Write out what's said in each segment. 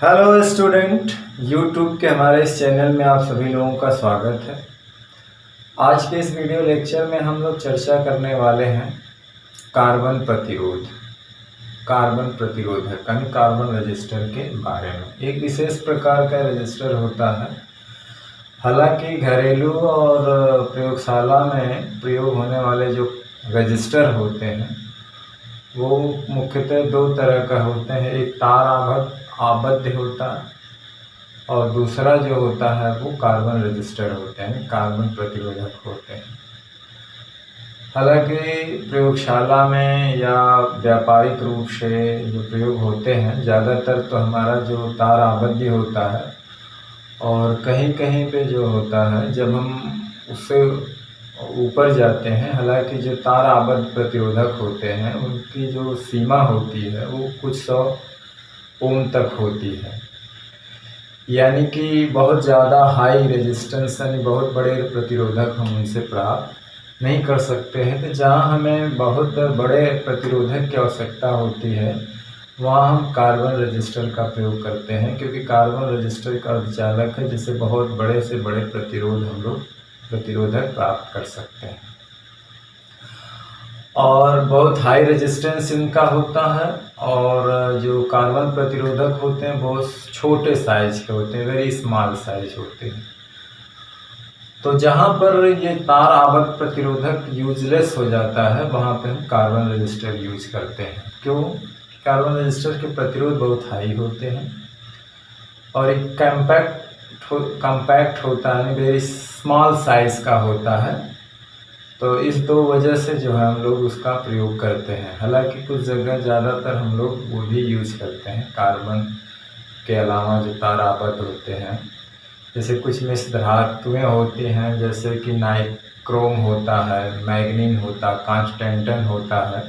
Hello student, YouTube के हमारे इस चैनल में आप सभी लोगों का स्वागत है। आज के इस वीडियो लेक्चर में हम लोग चर्चा करने वाले हैं कार्बन प्रतिरोध, कार्बन प्रतिरोधक यानी कार्बन रजिस्टर के बारे में। एक विशेष प्रकार का रजिस्टर होता है। हालांकि घरेलू और प्रयोगशाला में प्रयोग होने वाले जो रजिस्टर होते हैं वो मुख्यतः दो तरह का होते हैं। एक तार आबद्ध होता है और दूसरा जो होता है वो कार्बन रजिस्टर होते हैं, कार्बन प्रतिरोधक होते हैं। हालांकि प्रयोगशाला में या व्यापारिक रूप से जो प्रयोग होते हैं ज़्यादातर तो हमारा जो तार आबद्ध होता है, और कहीं कहीं पे जो होता है जब हम उससे ऊपर जाते हैं, हालांकि जो तार आबद्ध प्रतिरोधक होते हैं उनकी जो सीमा होती है वो कुछ 100 ओम तक होती है, यानी कि बहुत ज़्यादा हाई रेजिस्टेंस यानी बहुत बड़े प्रतिरोधक हम उनसे प्राप्त नहीं कर सकते हैं। तो जहाँ हमें बहुत बड़े प्रतिरोधक की आवश्यकता होती है वहाँ हम कार्बन रजिस्टर का प्रयोग करते हैं, क्योंकि कार्बन रजिस्टर का अर्धचालक है जिससे बहुत बड़े से बड़े प्रतिरोधक प्राप्त कर सकते हैं। और बहुत हाई रेजिस्टेंस इनका होता है, और जो कार्बन प्रतिरोधक होते हैं बहुत छोटे साइज के होते हैं, वेरी स्मॉल साइज होते हैं। तो जहाँ पर ये तार आबद्ध प्रतिरोधक यूजलेस हो जाता है वहाँ पे हम कार्बन रजिस्टर यूज करते हैं। क्यों? कार्बन रजिस्टर के प्रतिरोध बहुत हाई होते हैं और एक कम्पैक्ट होता है, वेरी स्मॉल साइज का होता है। तो इस दो वजह से जो है हम लोग उसका प्रयोग करते हैं। हालांकि कुछ जगह ज़्यादातर हम लोग वो भी यूज करते हैं कार्बन के अलावा जो तार आबद्ध होते हैं, जैसे कुछ मिश्र धातुएँ होती हैं, जैसे कि नाइक्रोम होता है, मैग्नीन होता, कांस्टेंटन होता है।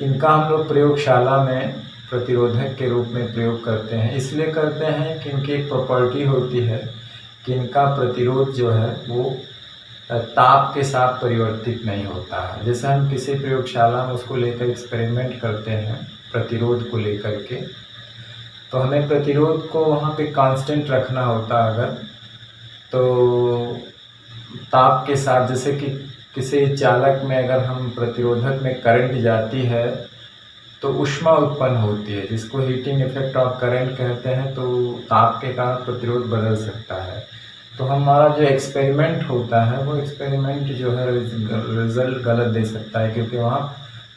इनका हम लोग प्रयोगशाला में प्रतिरोधक के रूप में प्रयोग करते हैं। इसलिए करते हैं कि इनकी एक प्रॉपर्टी होती है कि इनका प्रतिरोध जो है वो ताप के साथ परिवर्तित नहीं होता है। जैसे हम किसी प्रयोगशाला में उसको लेकर एक्सपेरिमेंट करते हैं प्रतिरोध को लेकर के, तो हमें प्रतिरोध को वहाँ पे कांस्टेंट रखना होता है। अगर तो ताप के साथ, जैसे कि किसी चालक में अगर हम प्रतिरोधक में करंट जाती है तो ऊष्मा उत्पन्न होती है, जिसको हीटिंग इफेक्ट ऑफ करंट कहते हैं। तो ताप के कारण प्रतिरोध बदल सकता है। तो हमारा जो एक्सपेरिमेंट होता है वो एक्सपेरिमेंट जो है रिजल्ट गलत दे सकता है, क्योंकि वहाँ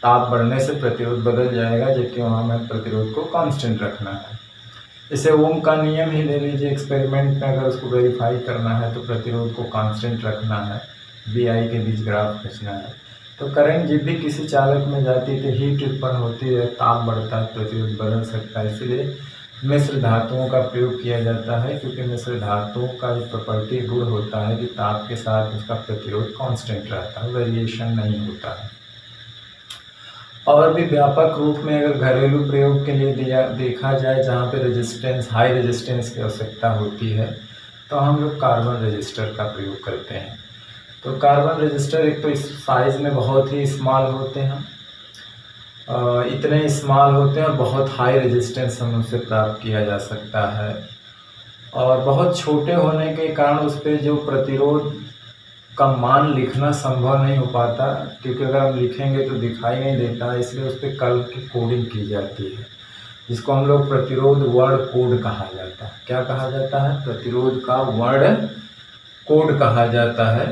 ताप बढ़ने से प्रतिरोध बदल जाएगा, जबकि वहाँ हमें प्रतिरोध को कांस्टेंट रखना है। इसे ओम का नियम ही ले लीजिए। एक्सपेरिमेंट में अगर उसको वेरीफाई करना है तो प्रतिरोध को कांस्टेंट रखना है, BI के बीच ग्राफ खींचना है। तो करंट जब भी किसी चालक में जाती है तो हीट उत्पन्न होती है, ताप बढ़ता है, प्रतिरोध बदल सकता है। इसलिए मिश्र धातुओं का प्रयोग किया जाता है, क्योंकि मिश्र धातुओं का जो प्रॉपर्टी गुण होता है कि ताप के साथ उसका प्रतिरोध कांस्टेंट रहता है, वेरिएशन नहीं होता है। और भी व्यापक रूप में अगर घरेलू प्रयोग के लिए देखा जाए, जहाँ पे रेजिस्टेंस, हाई रेजिस्टेंस की आवश्यकता होती है, तो हम लोग कार्बन रजिस्टर का प्रयोग करते हैं। तो कार्बन रजिस्टर एक तो इस साइज़ में बहुत ही स्मॉल होते हैं, इतने स्मॉल होते हैं और बहुत हाई रेजिस्टेंस हम उनसे प्राप्त किया जा सकता है। और बहुत छोटे होने के कारण उस पर जो प्रतिरोध का मान लिखना संभव नहीं हो पाता, क्योंकि अगर हम लिखेंगे तो दिखाई नहीं देता, इसलिए उस पर कलर की कोडिंग की जाती है, जिसको हम लोग प्रतिरोध वर्ण कोड कहा जाता है। क्या कहा जाता है? प्रतिरोध का वर्ण कोड कहा जाता है।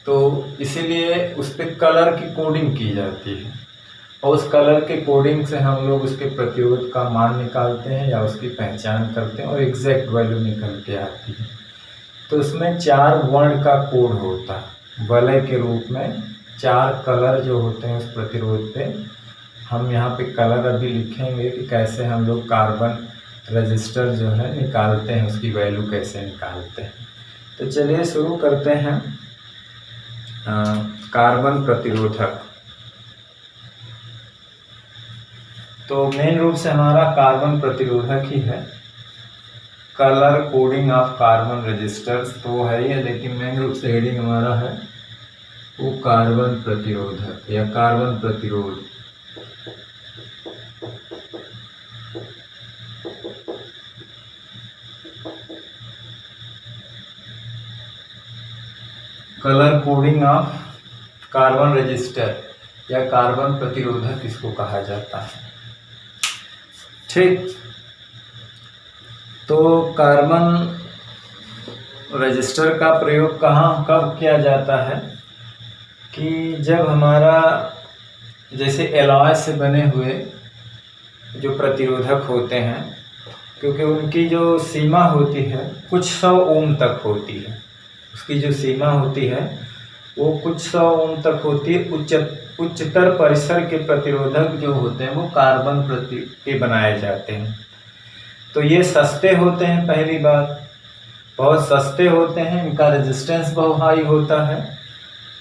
तो इसीलिए उस पर कलर की कोडिंग की जाती है, और उस कलर के कोडिंग से हम लोग उसके प्रतिरोध का मान निकालते हैं या उसकी पहचान करते हैं और एग्जैक्ट वैल्यू निकल के आती है। तो उसमें 4 वर्ण का कोड होता है, वलय के रूप में 4 कलर जो होते हैं उस प्रतिरोध पे। हम यहाँ पे कलर अभी लिखेंगे कि कैसे हम लोग कार्बन रजिस्टर जो है निकालते हैं, उसकी वैल्यू कैसे निकालते हैं। तो चलिए शुरू करते हैं। कार्बन प्रतिरोधक, तो मेन रूप से हमारा कार्बन प्रतिरोधक ही है। Colour coding of carbon resistors तो है ही है, लेकिन मेन रूप से हेडिंग हमारा है वो कार्बन प्रतिरोधक या कार्बन प्रतिरोध। Colour coding of carbon register या कार्बन प्रतिरोधक इसको कहा जाता है। ठीक, तो कार्बन रजिस्टर का प्रयोग कहाँ कब किया जाता है कि जब हमारा जैसे एलॉय से बने हुए जो प्रतिरोधक होते हैं, क्योंकि उनकी जो सीमा होती है कुछ 100 ओम तक होती है, उसकी जो सीमा होती है वो कुछ 100 ओम तक होती है। उच्चतर परिसर के प्रतिरोधक जो होते हैं वो कार्बन के बनाए जाते हैं। तो ये सस्ते होते हैं, पहली बात बहुत सस्ते होते हैं, इनका रेजिस्टेंस बहुत हाई होता है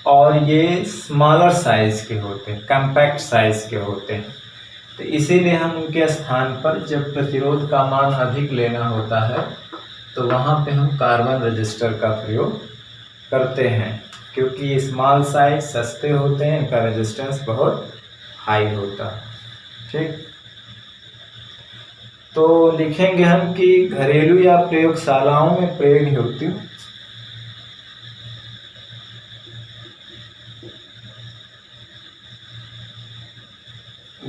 और ये स्मॉलर साइज़ के होते हैं, कॉम्पैक्ट साइज़ के होते हैं। तो इसीलिए हम उनके स्थान पर जब प्रतिरोध का मान अधिक लेना होता है तो वहाँ पे हम कार्बन रजिस्टर का प्रयोग करते हैं, क्योंकि ये स्मॉल साइज सस्ते होते हैं, इनका रेजिस्टेंस बहुत हाई होता है। ठीक, तो लिखेंगे हम कि घरेलू या प्रयोगशालाओं में प्रयोग हेतु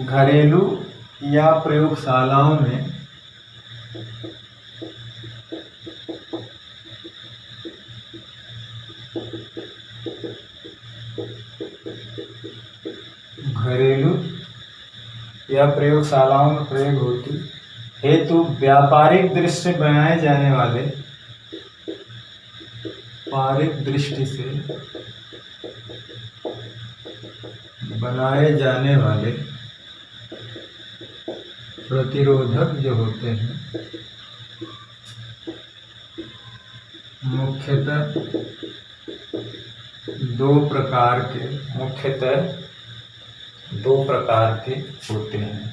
घरेलू या प्रयोगशालाओं में घरेलू या प्रयोगशालाओं में प्रयोग होती हेतु व्यापारिक दृष्टि से बनाए जाने वाले व्यापारिक दृष्टि से बनाए जाने वाले प्रतिरोधक जो होते हैं मुख्यतः दो प्रकार के होते हैं।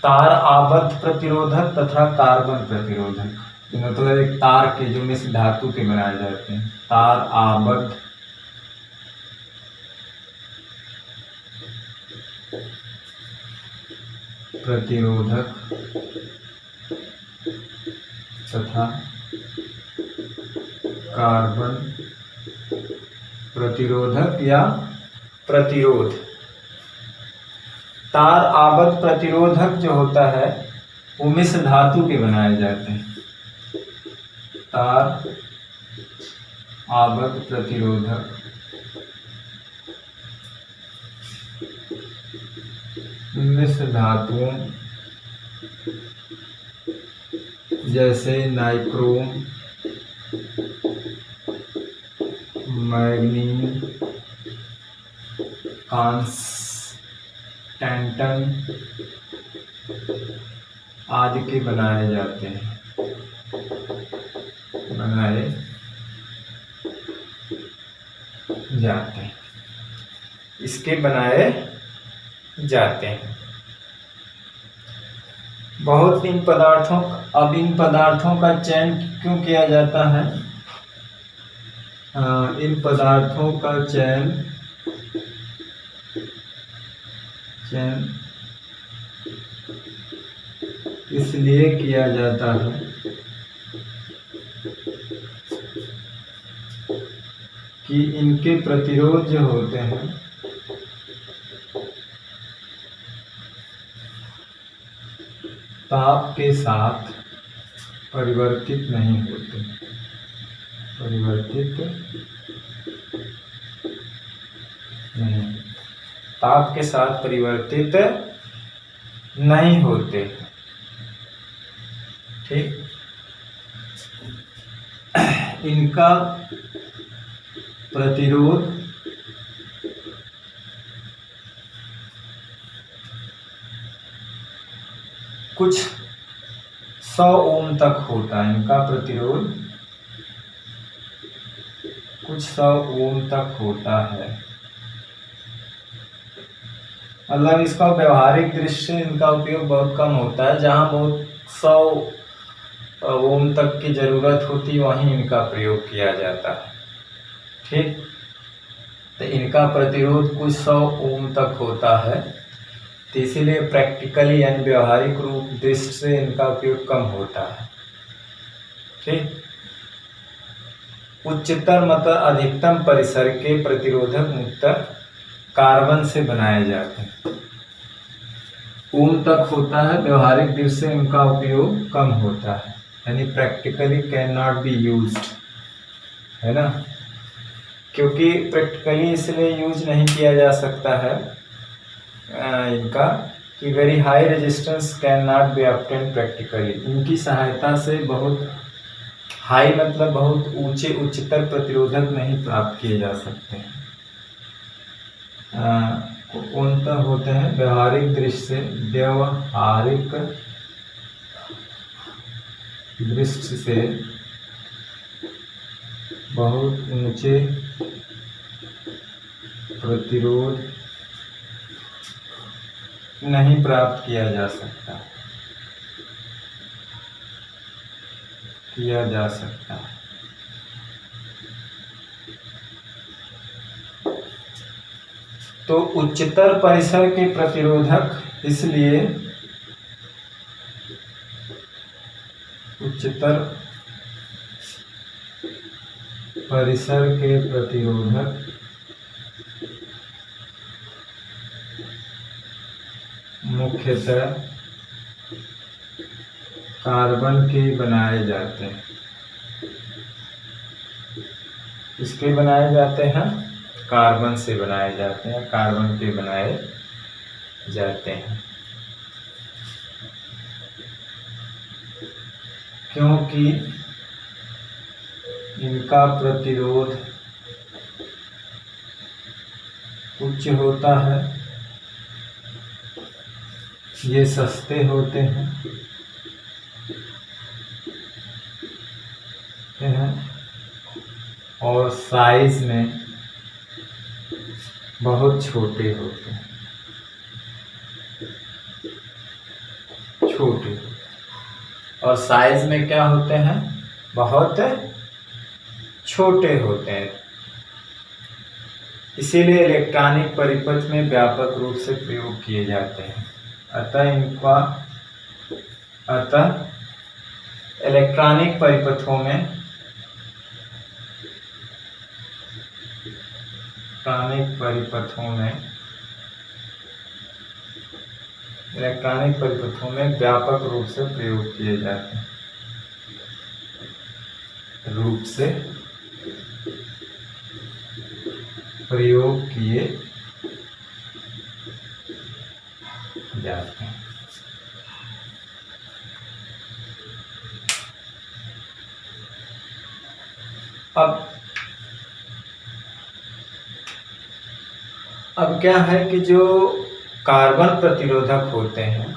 तार आबद्ध प्रतिरोधक तथा कार्बन प्रतिरोधक, मतलब एक तार के जो मिश्र धातु के बनाए जाते हैं, तार आबद्ध प्रतिरोधक तथा कार्बन प्रतिरोधक या प्रतिरोध। तार आबद्ध प्रतिरोधक जो होता है वो मिश्र धातु के बनाए जाते हैं। तार आबद्ध प्रतिरोधक मिश्र धातुओं जैसे नाइक्रोम, मैग्नीज, कांस्टेंटन आदि के बनाए जाते हैं, इसके बनाए जाते हैं। बहुत इन पदार्थों का चयन क्यों किया जाता है? इन पदार्थों का चयन इसलिए किया जाता है कि इनके प्रतिरोध जो होते हैं ताप के साथ परिवर्तित नहीं होते, ताप के साथ परिवर्तित नहीं होते। ठीक, इनका प्रतिरोध कुछ 100 ओम तक होता है, इनका प्रतिरोध कुछ 100 ओम तक होता है। मतलब इसका व्यवहारिक दृष्टि से इनका उपयोग बहुत कम होता है, जहाँ बहुत 100 ओम तक की जरूरत होती है वहीं इनका प्रयोग किया जाता है। ठीक, तो इनका प्रतिरोध कुछ 100 ओम तक होता है, तो इसीलिए प्रैक्टिकली यानी व्यवहारिक रूप दृष्टि से इनका उपयोग कम होता है। ठीक, उच्चतर मतलब अधिकतम परिसर के प्रतिरोधक मुक्त कार्बन से बनाए जाते हैं। ओम तक होता है, व्यवहारिक दृष्टि से इनका उपयोग कम होता है, यानी practically can not be used, है ना, क्योंकि प्रैक्टिकली इसलिए यूज नहीं किया जा सकता है इनका कि very high resistance can not be obtain practically. इनकी सहायता से बहुत हाई मतलब बहुत ऊंचे उच्चतर प्रतिरोधक नहीं प्राप्त किए जा सकते हैं। कौन सा होते हैं व्यवहारिक दृष्टि से, व्यवहारिक दृष्टि से बहुत ऊंचे प्रतिरोध नहीं प्राप्त किया जा सकता, तो उच्चतर परिसर के प्रतिरोधक, इसलिए उच्चतर परिसर के प्रतिरोधक मुख्यतः कार्बन के बनाए जाते हैं। इसके बनाए जाते हैं, कार्बन से बनाए जाते हैं, कार्बन के बनाए जाते हैं, क्योंकि इनका प्रतिरोध उच्च होता है, ये सस्ते होते हैं, और साइज में बहुत छोटे होते हैं, और साइज में क्या होते हैं, बहुत छोटे होते हैं। इसीलिए इलेक्ट्रॉनिक परिपथ में व्यापक रूप से प्रयोग किए जाते हैं। अतः इलेक्ट्रॉनिक परिपथों में व्यापक रूप से प्रयोग किए जाते हैं, अब क्या है कि जो कार्बन प्रतिरोधक होते हैं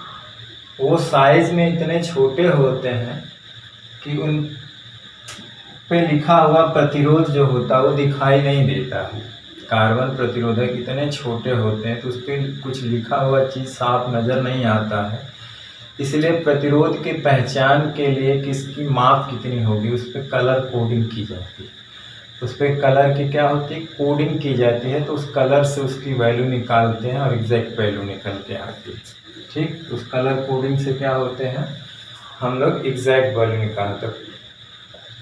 वो साइज में इतने छोटे होते हैं कि उन पे लिखा हुआ प्रतिरोध जो होता है वो दिखाई नहीं देता है। कार्बन प्रतिरोधक इतने छोटे होते हैं तो उस पर कुछ लिखा हुआ चीज़ साफ नज़र नहीं आता है, इसलिए प्रतिरोध की पहचान के लिए किसकी माप कितनी होगी उस पर कलर कोडिंग की जाती है। उस पर कलर की क्या होती है, कोडिंग की जाती है, तो उस कलर से उसकी वैल्यू निकालते हैं और एग्जैक्ट वैल्यू निकल के आती है। ठीक, उस कलर कोडिंग से क्या होते हैं, हम लोग एग्जैक्ट वैल्यू निकालते हैं।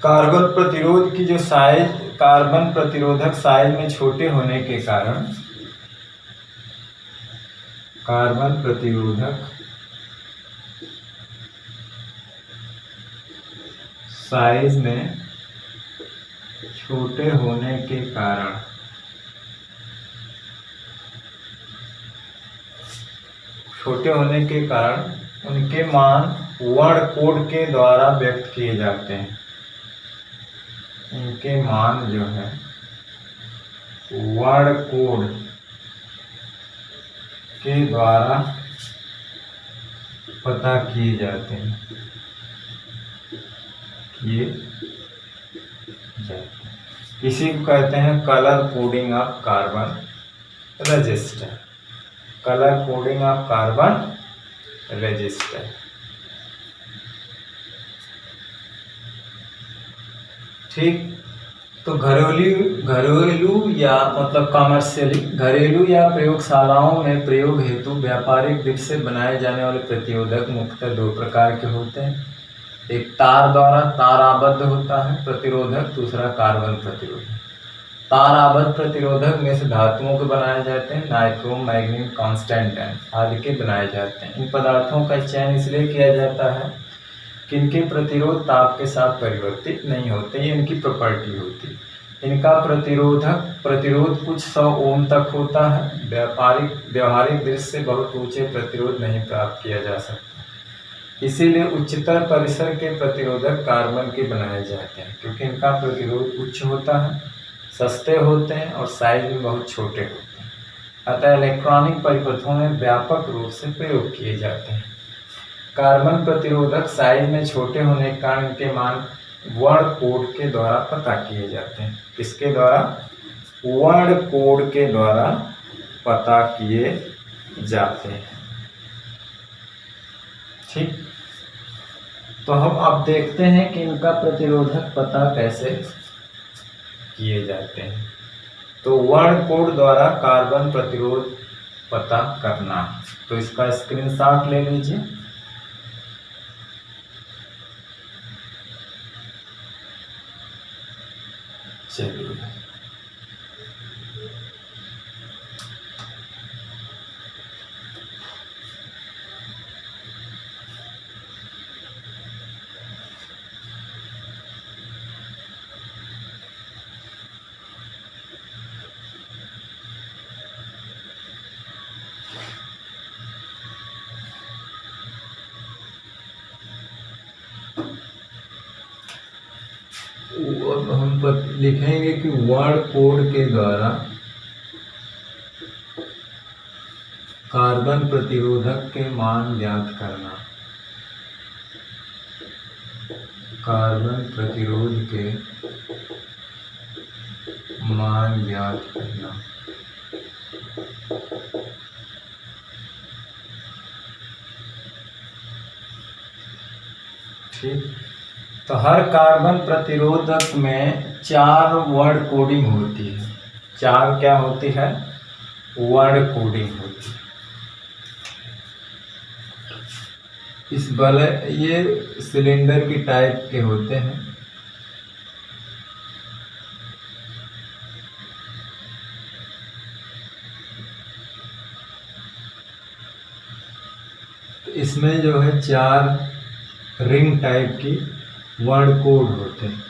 कार्बन प्रतिरोध की जो साइज, कार्बन प्रतिरोधक साइज में छोटे होने के कारण, कार्बन प्रतिरोधक साइज में छोटे होने के कारण उनके मान वर्ण कोड के द्वारा व्यक्त किए जाते हैं। इनके मान जो है वर्ण कोड के द्वारा पता किए जाते हैं, इसी को कहते हैं colour coding of carbon register. Colour coding of carbon register. ठीक, तो घरेलू या मतलब कमर्शियली, घरेलू या प्रयोगशालाओं में प्रयोग हेतु व्यापारिक दृष्टि से बनाए जाने वाले प्रतिरोधक मुख्यतः दो प्रकार के होते हैं। एक तार द्वारा तार आबद्ध होता है प्रतिरोधक, दूसरा कार्बन प्रतिरोधक। तार आबद्ध प्रतिरोधक में से धातुओं के बनाए जाते हैं, नाइट्रोम, मैग्नीशियम, कांस्टेंटाइन आदि के बनाए जाते हैं। इन पदार्थों का चयन इसलिए किया जाता है कि इनके प्रतिरोध ताप के साथ परिवर्तित नहीं होते, ये इनकी प्रॉपर्टी होती है। इनका प्रतिरोध कुछ 100 ओम तक होता है। व्यवहारिक दृष्टि से बहुत ऊंचे प्रतिरोध नहीं प्राप्त किया जा सकता, इसीलिए उच्चतर परिसर के प्रतिरोधक कार्बन के बनाए जाते हैं, क्योंकि इनका प्रतिरोध उच्च होता है, सस्ते होते हैं और साइज में बहुत छोटे होते हैं। अतः इलेक्ट्रॉनिक परिपथों में व्यापक रूप से प्रयोग किए जाते हैं। कार्बन प्रतिरोधक साइज में छोटे होने के कारण इनके मान वर्ण कोड के द्वारा पता किए जाते हैं। किसके द्वारा? वर्ण कोड के द्वारा पता किए जाते हैं। ठीक, तो हम अब देखते हैं कि इनका प्रतिरोधक पता कैसे किए जाते हैं। तो वर्ण कोड द्वारा कार्बन प्रतिरोध पता करना, तो इसका स्क्रीनशॉट ले लीजिए। चलिए, अब हम लिखेंगे कि वर्ण कोड के द्वारा कार्बन प्रतिरोधक के मान ज्ञात करना। कार्बन प्रतिरोध के मान ज्ञात करना। ठीक, तो हर कार्बन प्रतिरोधक में 4 वर्ण कोडिंग होती है। 4 क्या होती है? वर्ण कोडिंग होती है। ये सिलेंडर की टाइप के होते हैं। इसमें जो है 4 रिंग टाइप की वर्ण कोड होते हैं।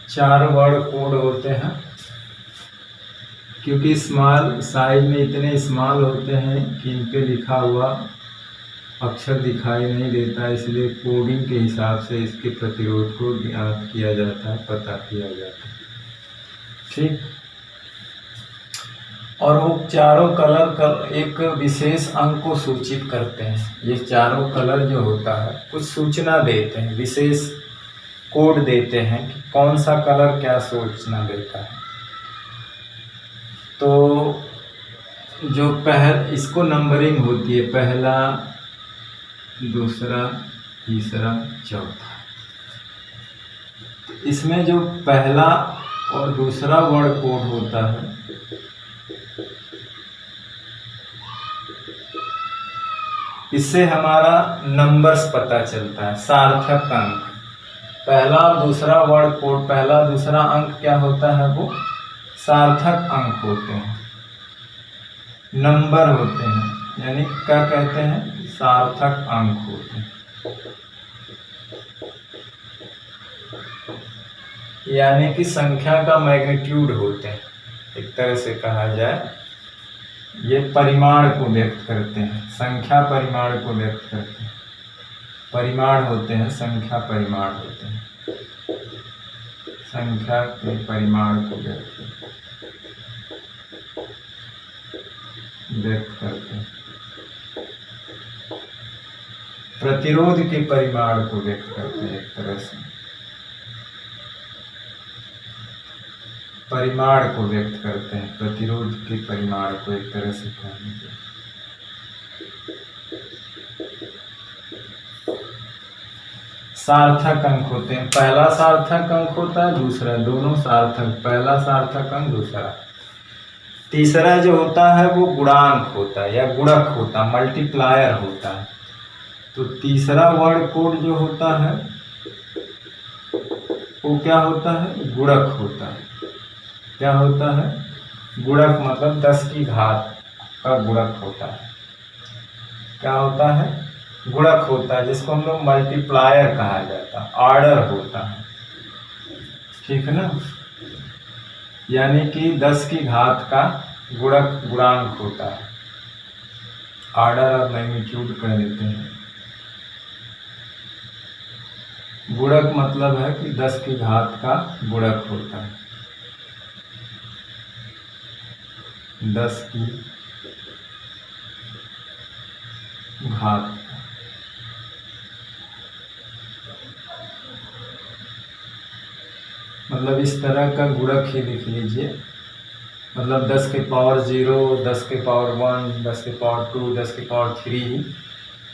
चार वर्ण कोड होते हैं, क्योंकि स्मॉल साइज में इतने स्मॉल होते हैं कि इन पे लिखा हुआ अक्षर दिखाई नहीं देता, इसलिए कोडिंग के हिसाब से इसके प्रतिरोध को ज्ञात किया जाता है, पता किया जाता है। ठीक, और वो चारों कलर एक विशेष अंक को सूचित करते हैं। ये चारों कलर जो होता है कुछ सूचना देते हैं, विशेष कोड देते हैं कि कौन सा कलर क्या सूचना देता है। तो जो इसको नंबरिंग होती है, पहला, दूसरा, तीसरा, चौथा। इसमें जो पहला और दूसरा वर्ण कोड होता है, इससे हमारा नंबर्स पता चलता है, सार्थक अंक। पहला और दूसरा वर्ण कोड, पहला दूसरा अंक क्या होता है? वो सार्थक अंक होते हैं, नंबर होते हैं, यानी क्या कहते हैं? सार्थक अंक होते हैं। यानी कि संख्या का मैग्नीट्यूड होते हैं, एक तरह से कहा जाए। ये परिमाण को व्यक्त करते हैं, संख्या परिमाण को व्यक्त करते हैं। परिमाण होते हैं, संख्या परिमाण होते हैं, संख्या के परिमाण को व्यक्त करते हैं। प्रतिरोध के परिमाण को व्यक्त करते हैं, एक तरह से परिमाण को व्यक्त करते हैं, प्रतिरोध के परिमाण को एक तरह से कह लीजिए। सार्थक अंक होते हैं, पहला सार्थक अंक होता है, दूसरा, दोनों सार्थक, पहला सार्थक अंक, दूसरा। तीसरा जो होता है वो गुणांक होता है या गुणक होता है, मल्टीप्लायर होता है। तो तीसरा वर्ड कोड जो होता है वो क्या होता है, गुणक होता है। क्या होता है, गुणक, मतलब 10 की घात का गुणक होता है। क्या होता है, गुणक होता है, जिसको हम लोग मल्टीप्लायर कहा जाता है, ऑर्डर होता है, ठीक है ना। यानी कि 10 की घात का गुणक गुणांक होता है, ऑर्डर ऑफ मैग्नीट्यूड कह देते हैं। गुणक मतलब है कि 10 की घात का गुणक होता है, 10 की घात। मतलब इस तरह का गुणक ही लिख लीजिए, मतलब 10 के पावर 0, 10 के पावर 1, 10 के पावर 2, 10 के पावर 3,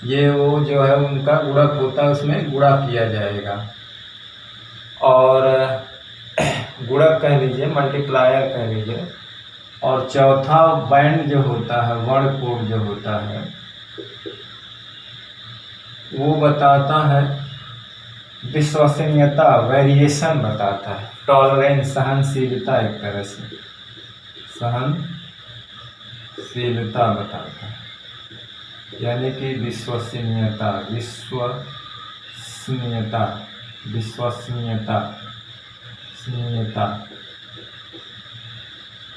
ये वो जो है उनका गुणक होता है, उसमें गुणा किया जाएगा। और गुणक कह लीजिए, मल्टीप्लायर कह लीजिए। और चौथा बैंड जो होता है, वर्ण कोड जो होता है, वो बताता है विश्वसनीयता, वेरिएशन बताता है, टॉलरेंस, सहनशीलता, एक तरह से सहनशीलता बताता है। यानी कि विश्वसनीयता, विश्वसनीयता, विश्वसनीयता, विश्वसनीयता,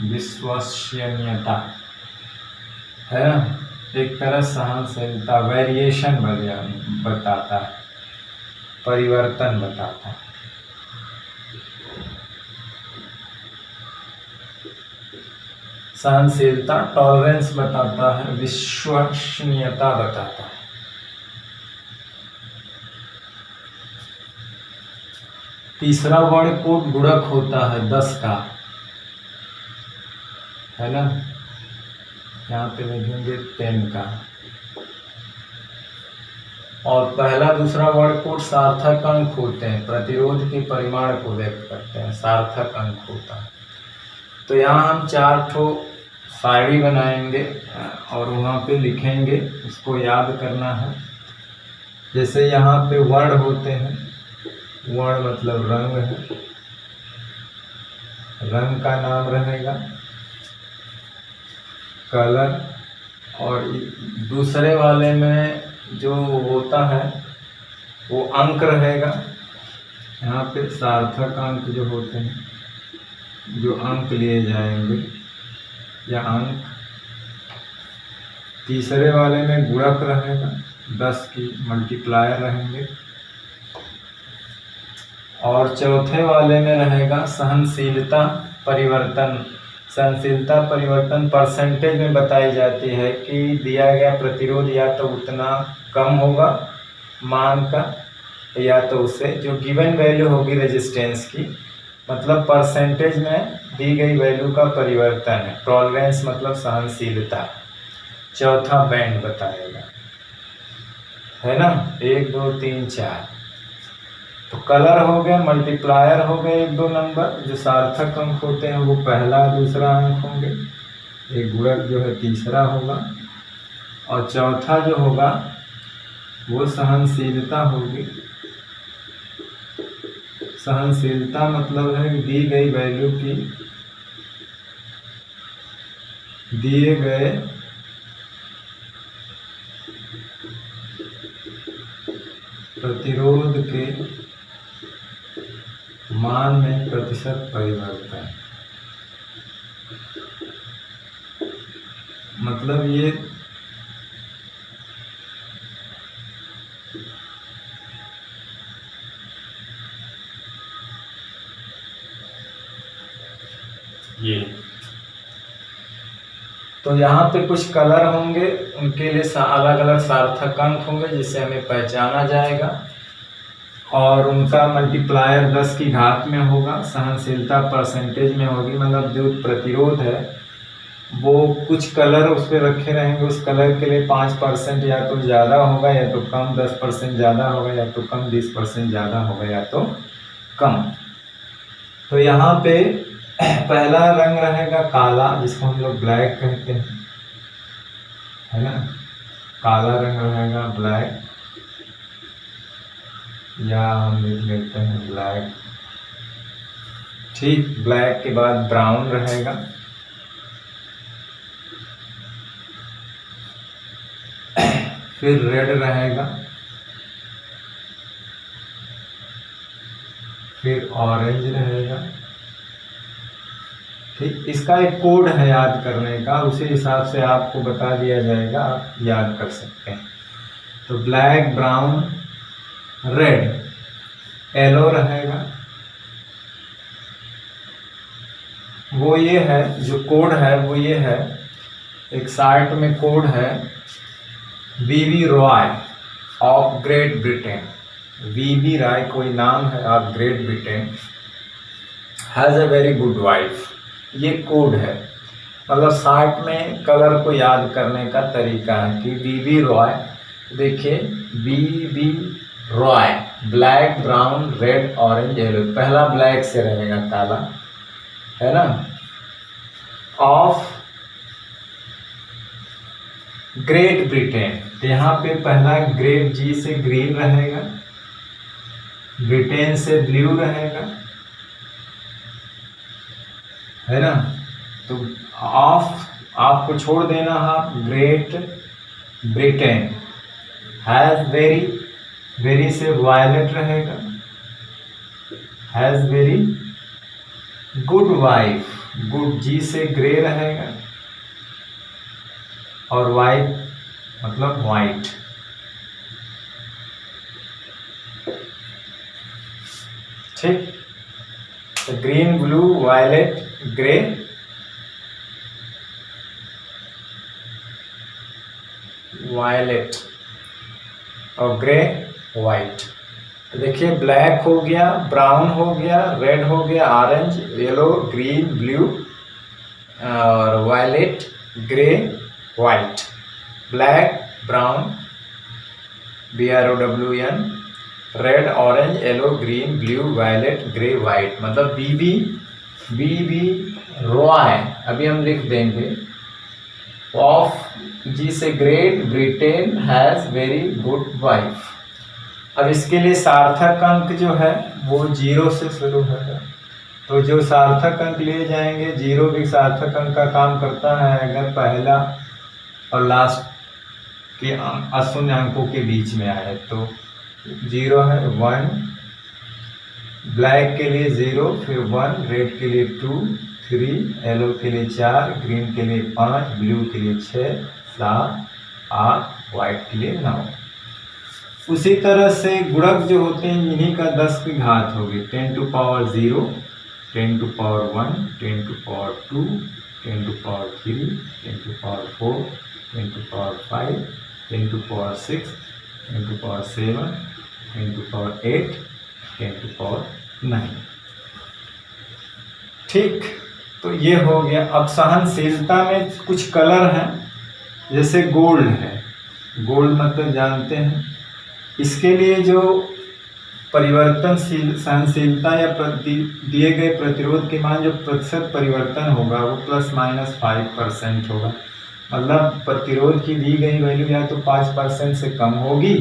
विश्वसनीयता है ना, एक तरह सहनशीलता, वेरिएशन बताता है, परिवर्तन बताता है। सहनशीलता, टॉलरेंस बताता है, विश्वसनीयता बताता है। तीसरा वर्ड कोड गुणक होता है 10 का, है ना, यहाँ पे लिखेंगे 10 का। और पहला दूसरा वर्ड कोड सार्थक अंक होते हैं, प्रतिरोध के परिमाण को व्यक्त करते हैं, सार्थक अंक होता है। तो यहाँ हम 4 ठो सारणी बनाएंगे और वहाँ पे लिखेंगे, इसको याद करना है। जैसे यहाँ पे वर्ण होते हैं, वर्ण मतलब रंग है, रंग का नाम रहेगा कलर। और दूसरे वाले में जो होता है वो अंक रहेगा। यहाँ पे सार्थक अंक जो होते हैं, जो अंक लिए जाएंगे या अंक। तीसरे वाले में गुणक रहेगा, 10 की मल्टीप्लायर रहेंगे। और चौथे वाले में रहेगा सहनशीलता परिवर्तन। सहनशीलता परिवर्तन परसेंटेज में बताई जाती है कि दिया गया प्रतिरोध या तो उतना कम होगा मान का, या तो उससे जो गिवन वैल्यू होगी रेजिस्टेंस की, मतलब परसेंटेज में दी गई वैल्यू का परिवर्तन है। टॉलरेंस मतलब सहनशीलता। चौथा बैंड बताएगा, है ना, 1 2 3 4। तो कलर हो गया, मल्टीप्लायर हो गए 1-2 नंबर, जो सार्थक अंक होते हैं वो पहला दूसरा अंक होंगे, एक गुणक जो है तीसरा होगा, और चौथा जो होगा वो सहनशीलता होगी। सहनशीलता मतलब है दी गई वैल्यू की, दिए गए प्रतिरोध के मान में प्रतिशत परिवर्तन। मतलब ये तो तो यहाँ पे कुछ कलर होंगे, उनके लिए अलग अलग सार्थक अंक होंगे जिससे हमें पहचाना जाएगा, और उनका मल्टीप्लायर 10 की घात में होगा। सहनशीलता परसेंटेज में होगी, मतलब जो प्रतिरोध है वो कुछ कलर उस पर रखे रहेंगे, उस कलर के लिए 5% या तो ज़्यादा होगा या तो कम, 10% ज़्यादा होगा या तो कम, 20% ज़्यादा होगा या तो कम। तो यहाँ पे पहला रंग रहेगा काला, जिसको हम लोग ब्लैक कहते हैं, है ना। काला रंग रहेगा ब्लैक, या हम लिख लेते हैं ब्लैक। ठीक, ब्लैक के बाद ब्राउन रहेगा, फिर रेड रहेगा, फिर ऑरेंज रहेगा। ठीक, इसका एक कोड है याद करने का, उसी हिसाब से आपको बता दिया जाएगा, आप याद कर सकते हैं। तो ब्लैक, ब्राउन, रेड, येलो रहेगा। वो ये है, जो कोड है वो ये है, एक साइट में कोड है, वीवी रॉय ऑफ ग्रेट ब्रिटेन। वीवी रॉय कोई नाम है, of Great Britain, has a very good wife. ये कोड है, मतलब साइट में कलर को याद करने का तरीका है कि वीवी रॉय, देखिए V V Roy, black, brown, red, orange, yellow. पहला ब्लैक से रहेगा, काला, है ना। ऑफ ग्रेट ब्रिटेन, तो यहाँ पे पहला ग्रेट, जी से ग्रीन रहेगा, ब्रिटेन से ब्लू रहेगा, है ना। तो ऑफ, आपको छोड़ देना है, Great Britain has very, very से वायलेट रहेगा, has very good wife, good, G से ग्रे रहेगा, और वाइट मतलब वाइट। ठीक, तो green, blue, violet, grey, violet और ग्रे, वाइट। तो देखिए ब्लैक हो गया, ब्राउन हो गया, रेड हो गया, ऑरेंज, येलो, ग्रीन, ब्लू और violet, grey, white. Black, brown, BROWN, red, orange, yellow, green, blue, violet, grey, white. मतलब वीवी रॉय, अभी हम लिख देंगे, ऑफ, जी से great Britain has very good wife. अब इसके लिए सार्थक अंक जो है वो 0 से शुरू होगा, तो जो सार्थक अंक लिए जाएंगे, 0 भी सार्थक अंक का काम करता है अगर पहला और लास्ट के अशून्य अंकों के बीच में आए। तो 0 है 1, ब्लैक के लिए 0, फिर 1, रेड के लिए 2, 3, येलो के लिए 4, ग्रीन के लिए 5, ब्लू के लिए 6, 7, 8, वाइट के लिए 9। उसी तरह से गुणक जो होते हैं इन्हीं का 10 की घात होगी, 10 to power 0, 10 to power 1, 10 to power 2, 10 to power 3, 10 to power 4, 10 to power 5, 10 to power 6, 10 to power 7, 10 to power 8, 10 to power 9। ठीक, तो ये हो गया। अब सहनशीलता में कुछ कलर हैं, जैसे गोल्ड है, गोल्ड मतलब जानते हैं। इसके लिए जो परिवर्तनशील सहनशीलता या दिए गए प्रतिरोध के मान जो प्रतिशत परिवर्तन होगा वो ±5% होगा। मतलब प्रतिरोध की दी गई वैल्यू या तो 5% से कम होगी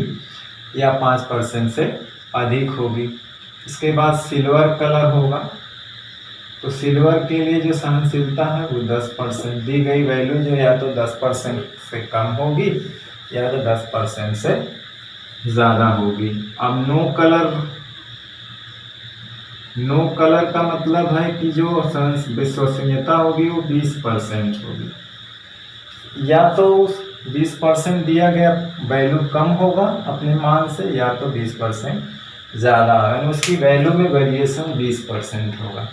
या 5% से अधिक होगी। इसके बाद सिल्वर कलर होगा, तो सिल्वर के लिए जो सहनशीलता है वो 10%, दी गई वैल्यू जो या तो 10% से कम होगी या तो 10% से ज़्यादा होगी। अब नो कलर का मतलब है कि जो विश्वसनीयता होगी वो 20% होगी। या तो 20% दिया गया वैल्यू कम होगा अपने मान से, या तो 20% ज़्यादा, यानी उसकी वैल्यू में वेरिएशन 20% होगा।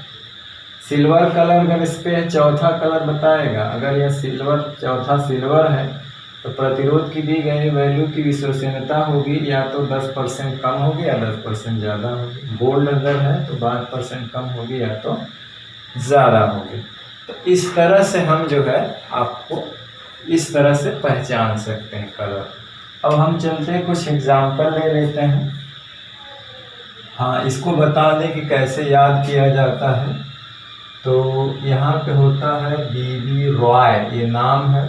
सिल्वर कलर अगर इस पे चौथा कलर बताएगा, अगर यह सिल्वर चौथा सिल्वर है तो प्रतिरोध की दी गई वैल्यू की विश्वसनीयता होगी या तो 10% कम होगी या 10% ज़्यादा होगी। गोल्ड अगर है तो 5% कम होगी या तो ज़्यादा होगी। तो इस तरह से हम जो है आपको इस तरह से पहचान सकते हैं कलर। अब हम चलते हैं कुछ एग्जाम्पल ले लेते हैं। हाँ, इसको बता दें कि कैसे याद किया जाता है। तो यहाँ पे होता है बीबी रॉय, ये नाम है,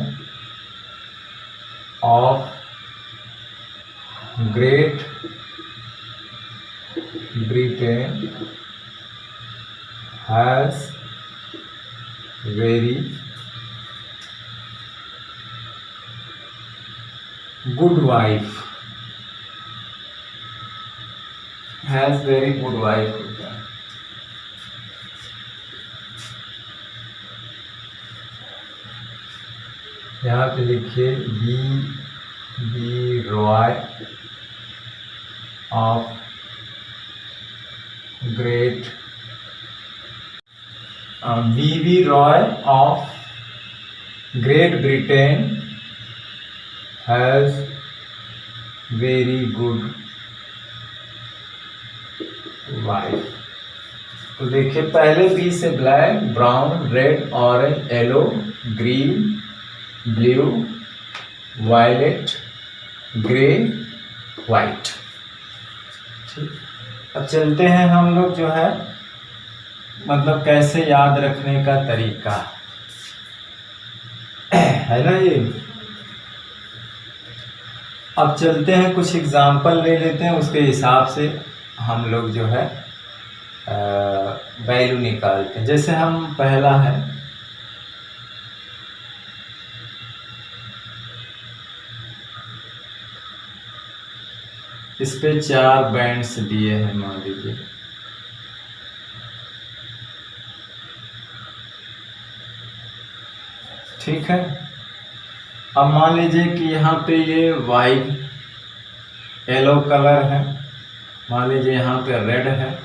of Great Britain has very good wife, has very good wife होता है। यहाँ पे लिखिए B Roy of Great B Roy of Great Britain has very good wife. तो देखिए पहले बी से black, brown, red, orange, yellow, green, blue, violet, grey, white. ठीक, अब चलते हैं हम लोग जो है मतलब कैसे याद रखने का तरीका है ना ये। अब चलते हैं कुछ एग्जाम्पल ले लेते हैं, उसके हिसाब से हम लोग जो है वैल्यू निकालते हैं। जैसे हम पहला है इस पे 4 बैंड्स दिए हैं मान लीजिए, ठीक है। अब मान लीजिए कि यहाँ पे ये वाइट येलो कलर है, मान लीजिए यहाँ पे रेड है,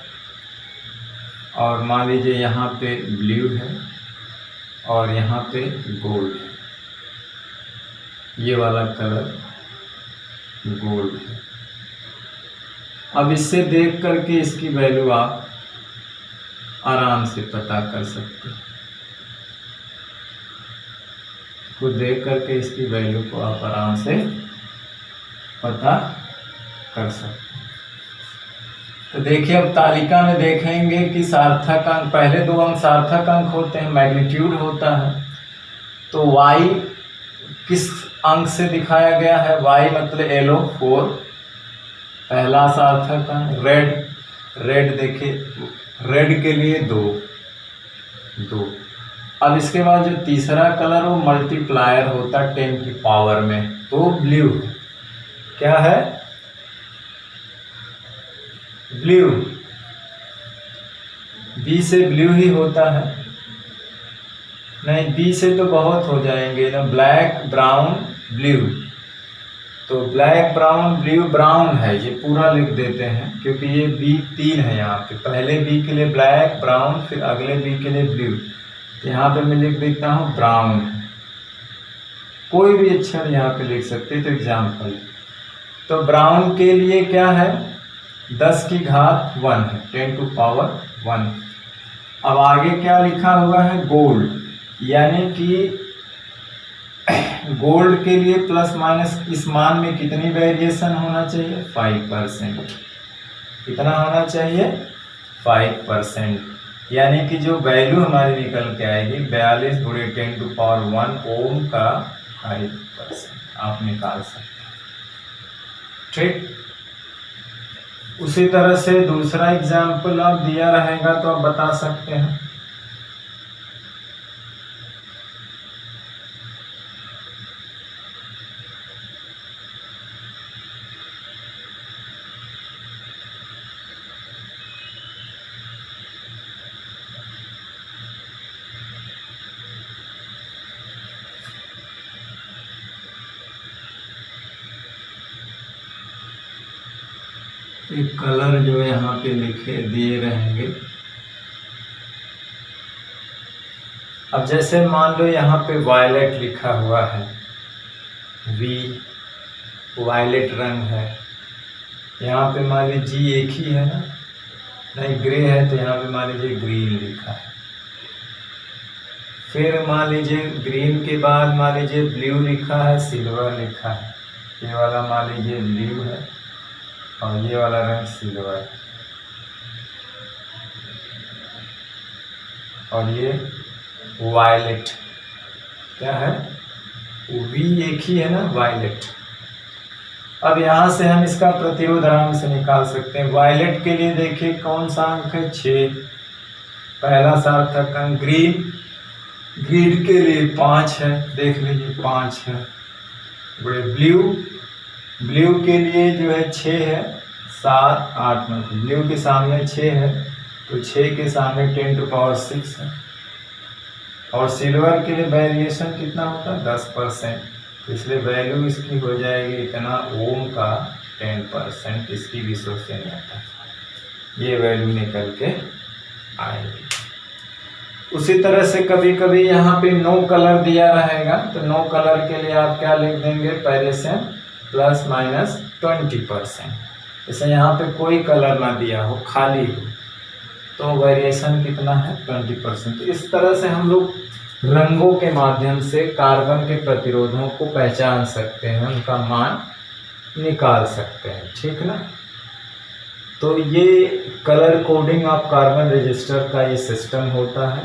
और मान लीजिए यहाँ पे ब्लू है, और यहाँ पे गोल्ड है। ये वाला कलर गोल्ड है। अब इससे देख करके इसकी वैल्यू आप आराम से पता कर सकते हैं। को देख करके इसकी वैल्यू को आप आराम से पता कर सकते हैं। तो देखिए अब तालिका में देखेंगे कि सार्थक अंक, पहले 2 अंक सार्थक अंक होते हैं, मैग्नीट्यूड होता है। तो y किस अंक से दिखाया गया है? y मतलब येलो 4, पहला सार्थक अंक। रेड देखिए, रेड के लिए 2। अब इसके बाद जो तीसरा कलर वो मल्टीप्लायर होता है 10 की पावर में, तो ब्लू क्या है? ब्लू। बी से ब्लू ही होता है, नहीं बी से तो बहुत हो जाएंगे ना, ब्लैक, ब्राउन, ब्लू। तो ब्लैक, ब्राउन, ब्लू, ब्राउन है, ये पूरा लिख देते हैं क्योंकि ये बी 3 है यहाँ पे। पहले बी के लिए ब्लैक, ब्राउन, फिर अगले बी के लिए ब्लू। यहाँ पे मैं लिख देता हूँ ब्राउन। कोई भी अक्षर यहाँ पे लिख सकते तो एग्जाम्पल। तो ब्राउन के लिए क्या है? 10 की घात 1 है, 10 टू पावर 1। अब आगे क्या लिखा हुआ है? गोल्ड, यानी कि गोल्ड के लिए प्लस माइनस इस मान में कितनी वेरिएशन होना चाहिए? 5%। कितना होना चाहिए? 5%। यानी कि जो वैल्यू हमारी निकल के आएगी 42 गुणे 10 टू पावर 1 ओम का 5% आप निकाल सकते हैं। ठीक, उसी तरह से दूसरा एग्जाम्पल आप दिया रहेगा तो आप बता सकते हैं। एक कलर जो यहाँ पे लिखे दिए रहेंगे, अब जैसे मान लो यहाँ पे वायलेट लिखा हुआ है, वी वायलेट रंग है, यहाँ पे मान लीजिए जी एक ही है ना, नहीं ग्रे है, तो यहाँ पे मान लीजिए ग्रीन लिखा है। फिर मान लीजिए ग्रीन के बाद मान लीजिए ब्लू लिखा है, सिल्वर लिखा है। ये वाला मान लीजिए ब्लू है और ये वाला रंग सिल्वर है, और ये वायलेट क्या है, वी एक ही है ना, वायलेट। अब यहाँ से हम इसका प्रतिरोध आराम से निकाल सकते हैं। वायलेट के लिए देखिए कौन सा अंक है, 6, पहला सार्थक अंक। ग्रीन ग्रीन के लिए 5 है, देख लीजिए 5 है। बड़े ब्लू ब्लू के लिए जो है 6 है, 7 8 9। ब्लू के सामने 6 है तो 6 के सामने 10⁻6 है। और सिल्वर के लिए वेरिएशन कितना होता है, 10%, तो इसलिए वैल्यू इसकी हो जाएगी इतना, ओम का 10% इसकी विश्वसनीयता, ये वैल्यू निकल के आएगी। उसी तरह से कभी कभी यहाँ पे नो कलर दिया रहेगा, तो नो कलर के लिए आप क्या लिख देंगे, पहले से ±20%। जैसे यहाँ पे कोई कलर ना दिया हो, खाली हो, तो वेरिएशन कितना है, 20%। तो इस तरह से हम लोग रंगों के माध्यम से कार्बन के प्रतिरोधों को पहचान सकते हैं, उनका मान निकाल सकते हैं, ठीक ना। तो ये colour coding of carbon register का ये सिस्टम होता है,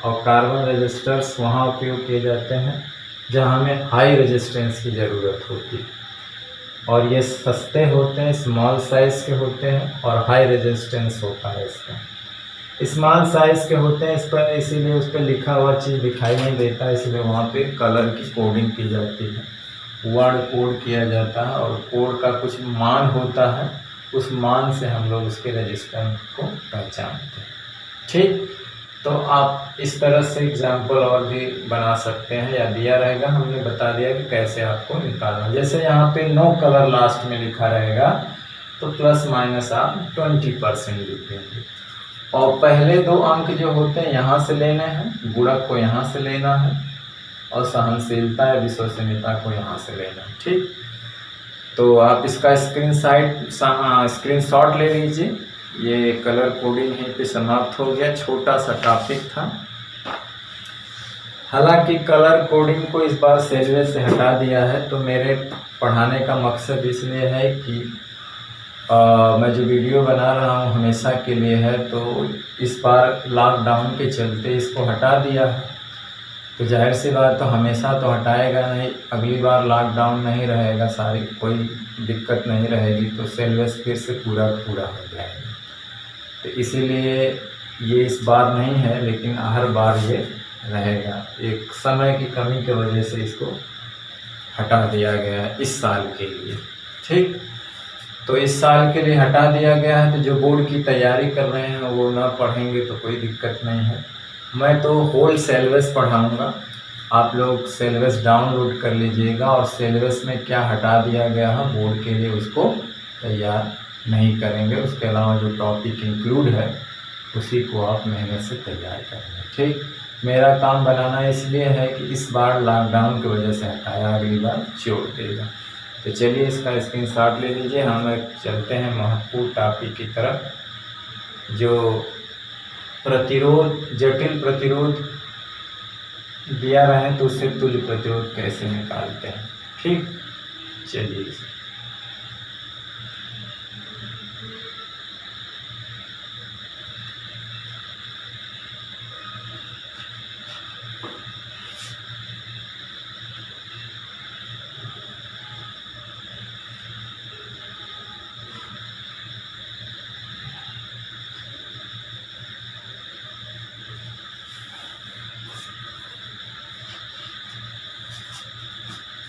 और कार्बन रजिस्टर्स वहाँ उपयोग किए जाते हैं जहाँ हमें हाई रेजिस्टेंस की ज़रूरत होती है, और ये सस्ते होते हैं, स्मॉल साइज़ के होते हैं, और हाई रेजिस्टेंस होता है इसका। स्मॉल साइज़ के होते हैं, इस पर इसीलिए उस पर लिखा हुआ चीज़ दिखाई नहीं देता, इसलिए वहाँ पे कलर की कोडिंग की जाती है, वर्ड कोड किया जाता है, और कोड का कुछ मान होता है, उस मान से हम लोग उसके रजिस्टेंस को पहचानते हैं, ठीक। तो आप इस तरह से एग्जाम्पल और भी बना सकते हैं, या दिया रहेगा, हमने बता दिया कि कैसे आपको निकालना। जैसे यहाँ पे नो कलर लास्ट में लिखा रहेगा, तो ± आप 20% लिख देंगे, और पहले 2 अंक जो होते हैं यहाँ से लेने हैं, गुणक को यहाँ से लेना है, और सहनशीलता या विश्वसनीयता को यहाँ से लेना है, ठीक। तो आप इसका स्क्रीनशॉट ले लीजिए। ये कलर कोडिंग यहीं पे समाप्त हो गया, छोटा सा टॉपिक था। हालांकि कलर कोडिंग को इस बार सिलेबस से हटा दिया है, तो मेरे पढ़ाने का मकसद इसलिए है कि मैं जो वीडियो बना रहा हूँ हमेशा के लिए है, तो इस बार लॉकडाउन के चलते इसको हटा दिया है, तो जाहिर सी बात तो हमेशा तो हटाएगा नहीं, अगली बार लॉकडाउन नहीं रहेगा, सारी कोई दिक्कत नहीं रहेगी, तो सिलेबस फिर से पूरा हो जाएगा। तो इसीलिए ये इस बार नहीं है, लेकिन हर बार ये रहेगा। एक समय की कमी की वजह से इसको हटा दिया गया है इस साल के लिए, ठीक। तो इस साल के लिए हटा दिया गया है, तो जो बोर्ड की तैयारी कर रहे हैं वो ना पढ़ेंगे तो कोई दिक्कत नहीं है। मैं तो होल सिलेबस पढ़ाऊँगा, आप लोग सिलेबस डाउनलोड कर लीजिएगा, और सिलेबस में क्या हटा दिया गया है बोर्ड के लिए उसको तैयार नहीं करेंगे, उसके अलावा जो टॉपिक इंक्लूड है उसी को आप मेहनत से तैयार करेंगे, ठीक। मेरा काम बनाना इसलिए है कि इस बार लॉकडाउन की वजह से हटाया, अगली बार छोड़ देगा। तो चलिए इसका स्क्रीनशॉट ले लीजिए। हम चलते हैं महत्वपूर्ण टॉपिक की तरफ, जो प्रतिरोध, जटिल प्रतिरोध दिया रहे तो उससे तुल्य प्रतिरोध कैसे निकालते हैं, ठीक। चलिए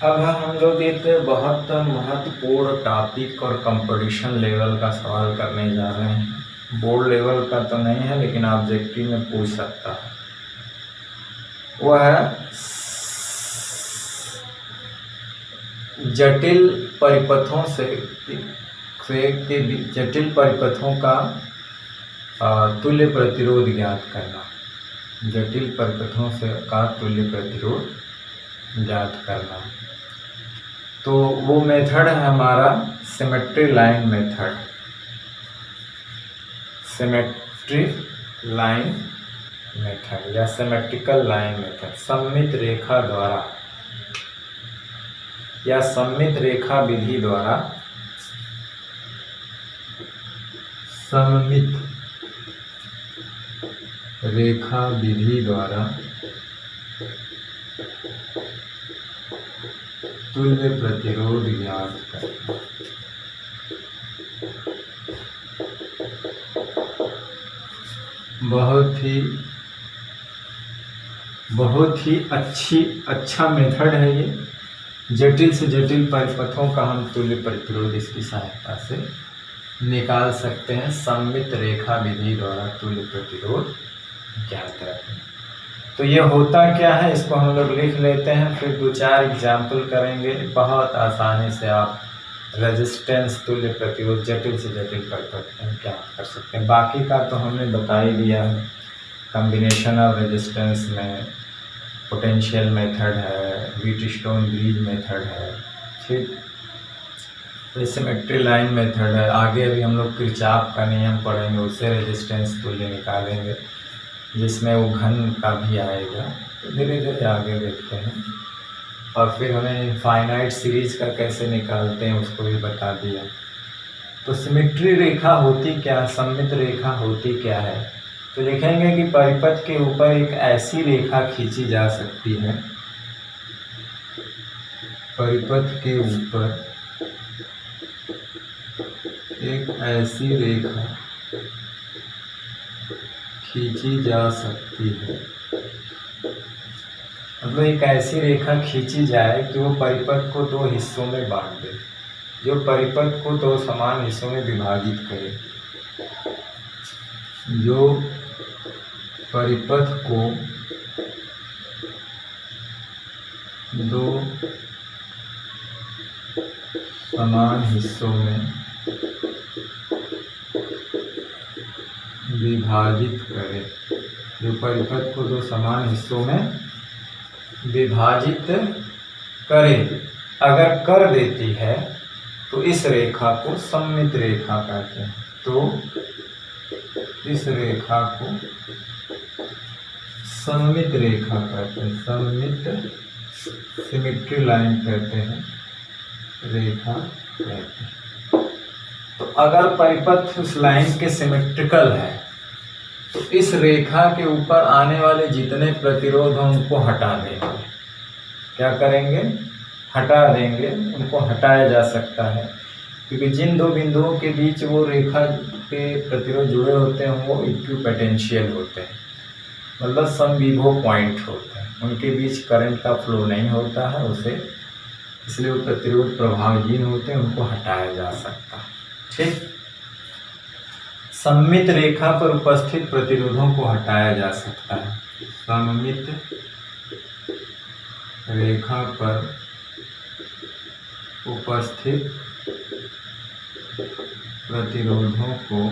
अब हम लोग एक बहुत महत्वपूर्ण टॉपिक और कंपटीशन लेवल का सवाल करने जा रहे हैं। बोर्ड लेवल का तो नहीं है, लेकिन ऑब्जेक्टिव में पूछ सकता है। वह है जटिल परिपथों जटिल परिपथों का तुल्य प्रतिरोध ज्ञात करना। जटिल परिपथों से का तुल्य प्रतिरोध ज्ञात करना। तो वो मेथड है हमारा symmetry line method. Symmetry line method या सिमेट्रिकल लाइन मेथड, सममित रेखा द्वारा या सममित रेखा विधि द्वारा, सममित रेखा विधि द्वारा तुल्य प्रतिरोध ज्ञात करना। बहुत ही अच्छा मेथड है ये। जटिल से जटिल परिपथों का हम तुल्य प्रतिरोध इसकी सहायता से निकाल सकते हैं। सममित रेखा विधि द्वारा तुल्य प्रतिरोध ज्ञात करना। तो ये होता क्या है, इसको हम लोग लिख लेते हैं, फिर 2-4 एग्जाम्पल करेंगे। बहुत आसानी से आप रेजिस्टेंस तुल्य प्रतिरोध जटिल से जटिल परिपथ में ज्ञात कर सकते हैं। बाकी का तो हमने बता ही दिया है। कॉम्बिनेशन ऑफ रेजिस्टेंस में पोटेंशियल मेथड है, व्हीटस्टोन ब्रिज मेथड है, ठीक, सिमेट्री लाइन मेथड है। आगे अभी हम लोग किरचॉफ का नियम पढ़ेंगे, उससे रेजिस्टेंस तुल्य निकालेंगे, जिसमें वो घन का भी आएगा। तो धीरे धीरे आगे देखते हैं। और फिर हमें इनफाइनाइट सीरीज का कैसे निकालते हैं उसको भी बता दिया। तो सिमेट्री रेखा होती क्या, सममित रेखा होती क्या है, तो लिखेंगे कि परिपथ के ऊपर एक ऐसी रेखा खींची जा सकती है, परिपथ के ऊपर एक ऐसी रेखा खींची जा सकती है। मतलब एक ऐसी रेखा खींची जाए कि वो परिपथ को 2 हिस्सों में बांट दे, जो परिपथ को 2 समान हिस्सों में विभाजित करे, जो परिपथ को 2 समान हिस्सों में विभाजित करे, जो परिपथ को 2 समान हिस्सों में विभाजित करे। अगर कर देती है तो इस रेखा को सममित रेखा कहते हैं। तो इस रेखा को सममित रेखा कहते हैं, सममित सिमेट्री लाइन कहते हैं, रेखा कहते हैं। तो अगर परिपथ उस लाइन के सिमेट्रिकल है तो इस रेखा के ऊपर आने वाले जितने प्रतिरोध हैं उनको हटा देंगे। क्या करेंगे, हटा देंगे, उनको हटाया जा सकता है, क्योंकि जिन 2 बिंदुओं के बीच वो रेखा के प्रतिरोध जुड़े होते हैं वो इक्विपोटेंशियल होते हैं, मतलब समविभव पॉइंट होते हैं, उनके बीच करंट का फ्लो नहीं होता है उसे, इसलिए वो प्रतिरोध प्रभावहीन होते हैं, उनको हटाया जा सकता है। ठीक, सममित रेखा पर उपस्थित प्रतिरोधों को हटाया जा सकता है। सममित रेखा पर उपस्थित प्रतिरोधों को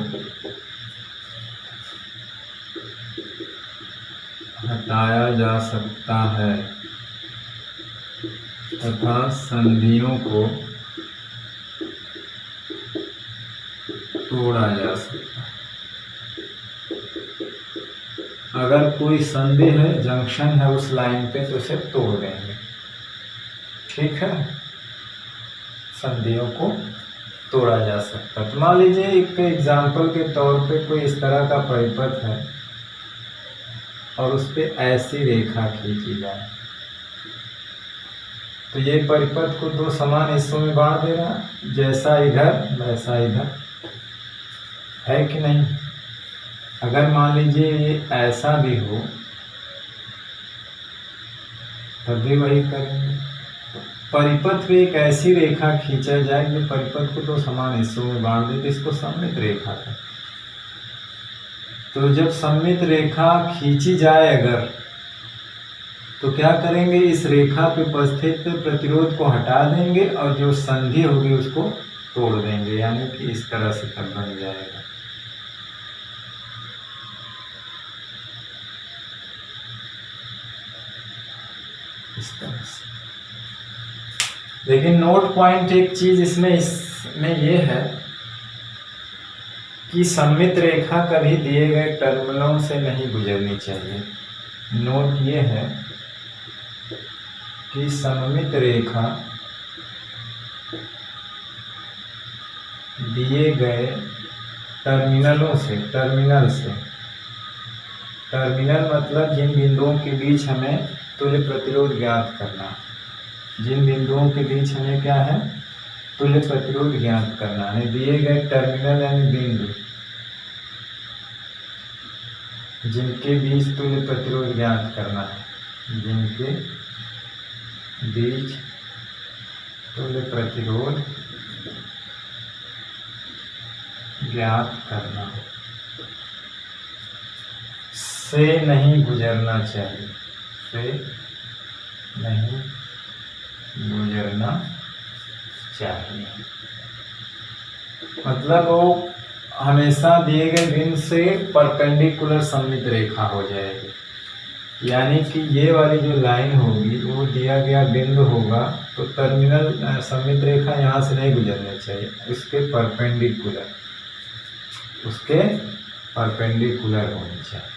हटाया जा सकता है तथा संधियों को तोड़ा जा सकता है। अगर कोई संधि है, जंक्शन है उस लाइन पे, तो उसे तोड़ देंगे। ठीक है, संधियों को तोड़ा जा सकता है। तो मान लीजिए एक एग्जाम्पल के तौर पे कोई इस तरह का परिपथ है और उस पर ऐसी रेखा खींची जाए, तो ये परिपथ को 2 समान हिस्सों में बांट देगा, जैसा इधर वैसा इधर, है कि नहीं। अगर मान लीजिए ये ऐसा भी हो तब भी वही करेंगे। परिपथ पे एक ऐसी रेखा खींचा जाए जो परिपथ को 2 समान हिस्सों में बांट दे, तो इसको सममित रेखा है। तो जब सममित रेखा खींची जाए अगर, तो क्या करेंगे, इस रेखा पे उपस्थित प्रतिरोध को हटा देंगे और जो संधि होगी उसको तोड़ देंगे, यानी कि इस तरह से तब बन जाएगा। इस तरह से। लेकिन नोट पॉइंट एक चीज इसमें ये है कि सममित रेखा कभी दिए गए टर्मिनलों से नहीं गुजरनी चाहिए। नोट ये है कि सममित रेखा दिए गए टर्मिनल मतलब जिन बिंदुओं के बीच हमें तुल्य प्रतिरोध ज्ञात करना, जिन बिंदुओं के बीच हमें क्या है, तुल्य प्रतिरोध ज्ञात करना है। दिए गए टर्मिनल यानी बिंदु जिनके बीच तुल्य प्रतिरोध ज्ञात करना है, जिनके बीच तुल्य प्रतिरोध ज्ञात करना से नहीं गुजरना चाहिए, से नहीं गुजरना चाहिए। मतलब वो हमेशा दिए गए बिंदु से परपेंडिकुलर सममित रेखा हो जाएगी। यानी कि ये वाली जो लाइन होगी वो दिया गया बिंदु होगा तो टर्मिनल सममित रेखा यहाँ से नहीं गुजरना चाहिए, उसके परपेंडिकुलर होनी चाहिए।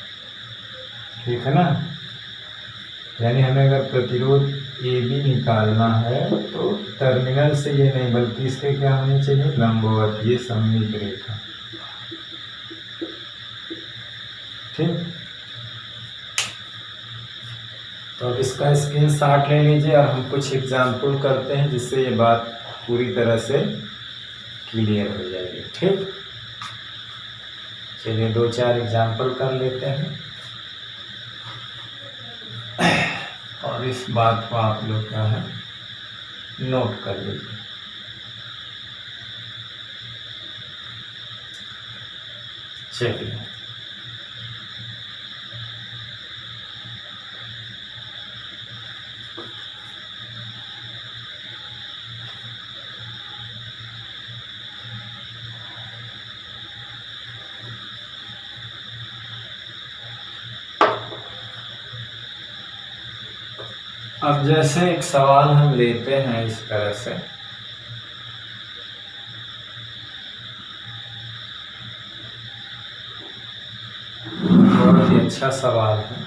ठीक है ना। यानी हमें अगर प्रतिरोध AB निकालना है तो टर्मिनल से ये नहीं बल्कि इसके क्या होनी चाहिए, लंबवत, ये सममित रेखा। ठीक। तो अब इसका स्क्रीनशॉट ले लीजिए और हम कुछ एग्जाम्पल करते हैं जिससे ये बात पूरी तरह से क्लियर हो जाएगी। ठीक। चलिए 2-4 एग्जाम्पल कर लेते हैं और इस बात को आप लोग क्या है नोट कर लीजिए। चलिए अब जैसे एक सवाल हम लेते हैं इस तरह से, बहुत ही अच्छा सवाल है।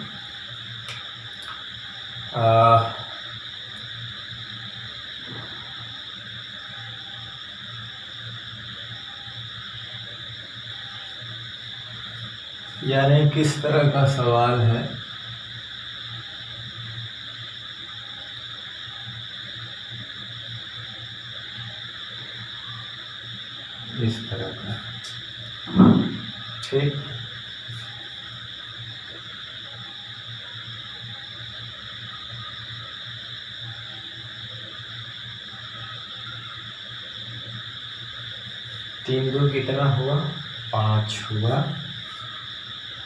यानी किस तरह का सवाल है, इस तरह का। ठीक। तीन दो कितना हुआ, 5 हुआ।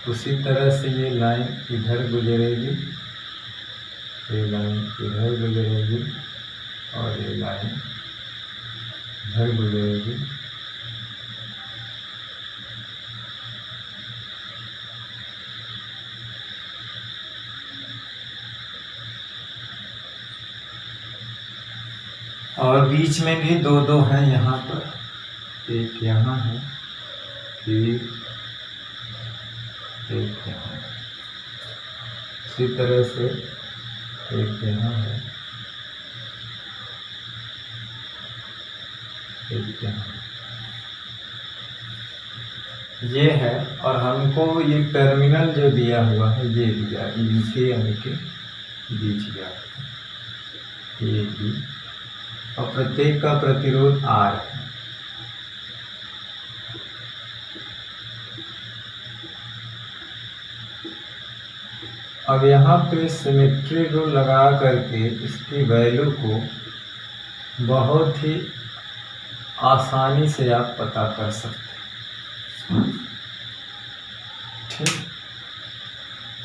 उसी तरह से ये लाइन इधर गुजरेगी, ये लाइन इधर गुजरेगी और ये लाइन इधर गुजरेगी। और बीच में भी 2-2 हैं यहाँ पर, एक यहाँ है, एक यहाँ। इसी तरह से एक यहाँ है, एक यहाँ। ये है और हमको ये टर्मिनल जो दिया हुआ है ये दिया, इनके यानी के बीच दिया ये भी, और प्रत्येक का प्रतिरोध R है। अब यहाँ पे सिमेट्री रूल लगा करके इसकी वैल्यू को बहुत ही आसानी से आप पता कर सकते हैं। ठीक।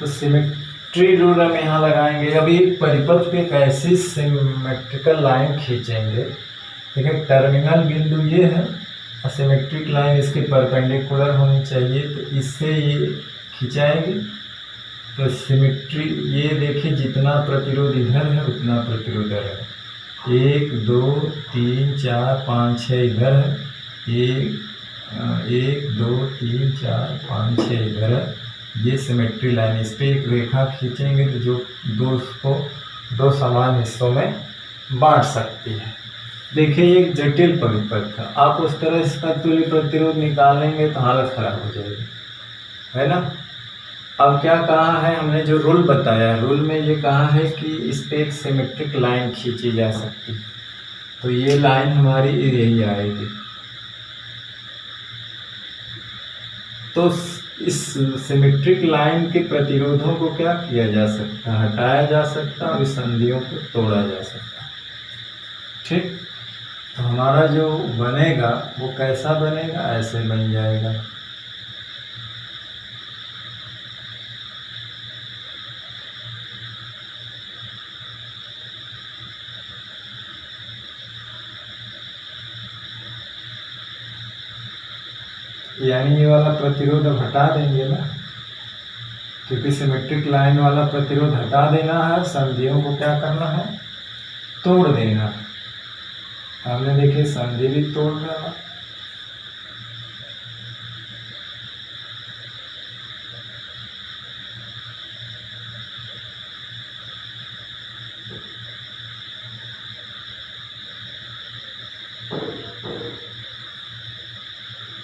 तो सिमेट्री रूल हम यहाँ लगाएंगे। अभी परिपथ पे एक ऐसी सिमेट्रिकल लाइन खींचेंगे, देखिए टर्मिनल बिंदु ये है, तो सिमेट्री ये देखिए, जितना प्रतिरोध इधर है उतना प्रतिरोध इधर है। 1 2 3 4 5 6 इधर है, 1 2 3 4 5 6 इधर है। ये सिमेट्री लाइन, इस पर एक रेखा खींचेंगे तो जो दो समान हिस्सों में बांट सकती है। देखिए ये एक जटिल परिपथ है, आप उस तरह इसका तुल्य प्रतिरोध निकालेंगे तो हालत खराब हो जाएगी, है ना। अब क्या कहा है हमने, जो रूल बताया है, रूल में ये कहा है कि इस पे एक सिमेट्रिक लाइन खींची जा सकती है। तो ये लाइन हमारी यही आएगी। तो इस सिमेट्रिक लाइन के प्रतिरोधों को क्या किया जा सकता है, हटाया जा सकता है और इस संधियों को तोड़ा जा सकता है। ठीक, तो हमारा जो बनेगा वो कैसा बनेगा, ऐसे बन जाएगा। यानी ये वाला प्रतिरोध अब हटा देंगे ना, क्योंकि सिमेट्रिक लाइन वाला प्रतिरोध हटा देना है, संधियों को क्या करना है, तोड़ देना है। हमने देखे संधि भी तोड़ देना।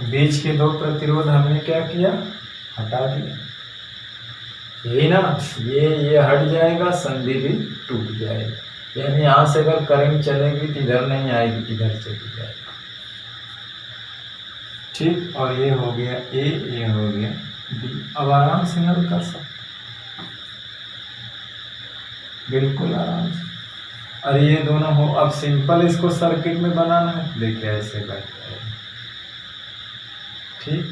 बीच के दो प्रतिरोध हमने क्या किया, हटा दिया, यही ना। ये हट जाएगा, संधि भी टूट जाएगी। यानी यहाँ से अगर करंट चलेगी तो इधर नहीं आएगी, इधर चली जाएगी। ठीक, और ये हो गया ए, ये हो गया बी। अब आराम से हल कर सकते, बिल्कुल आराम से। और ये दोनों हो, अब सिंपल इसको सर्किट में बनाना है, देखिए ऐसे बन जाएगा। ठीक,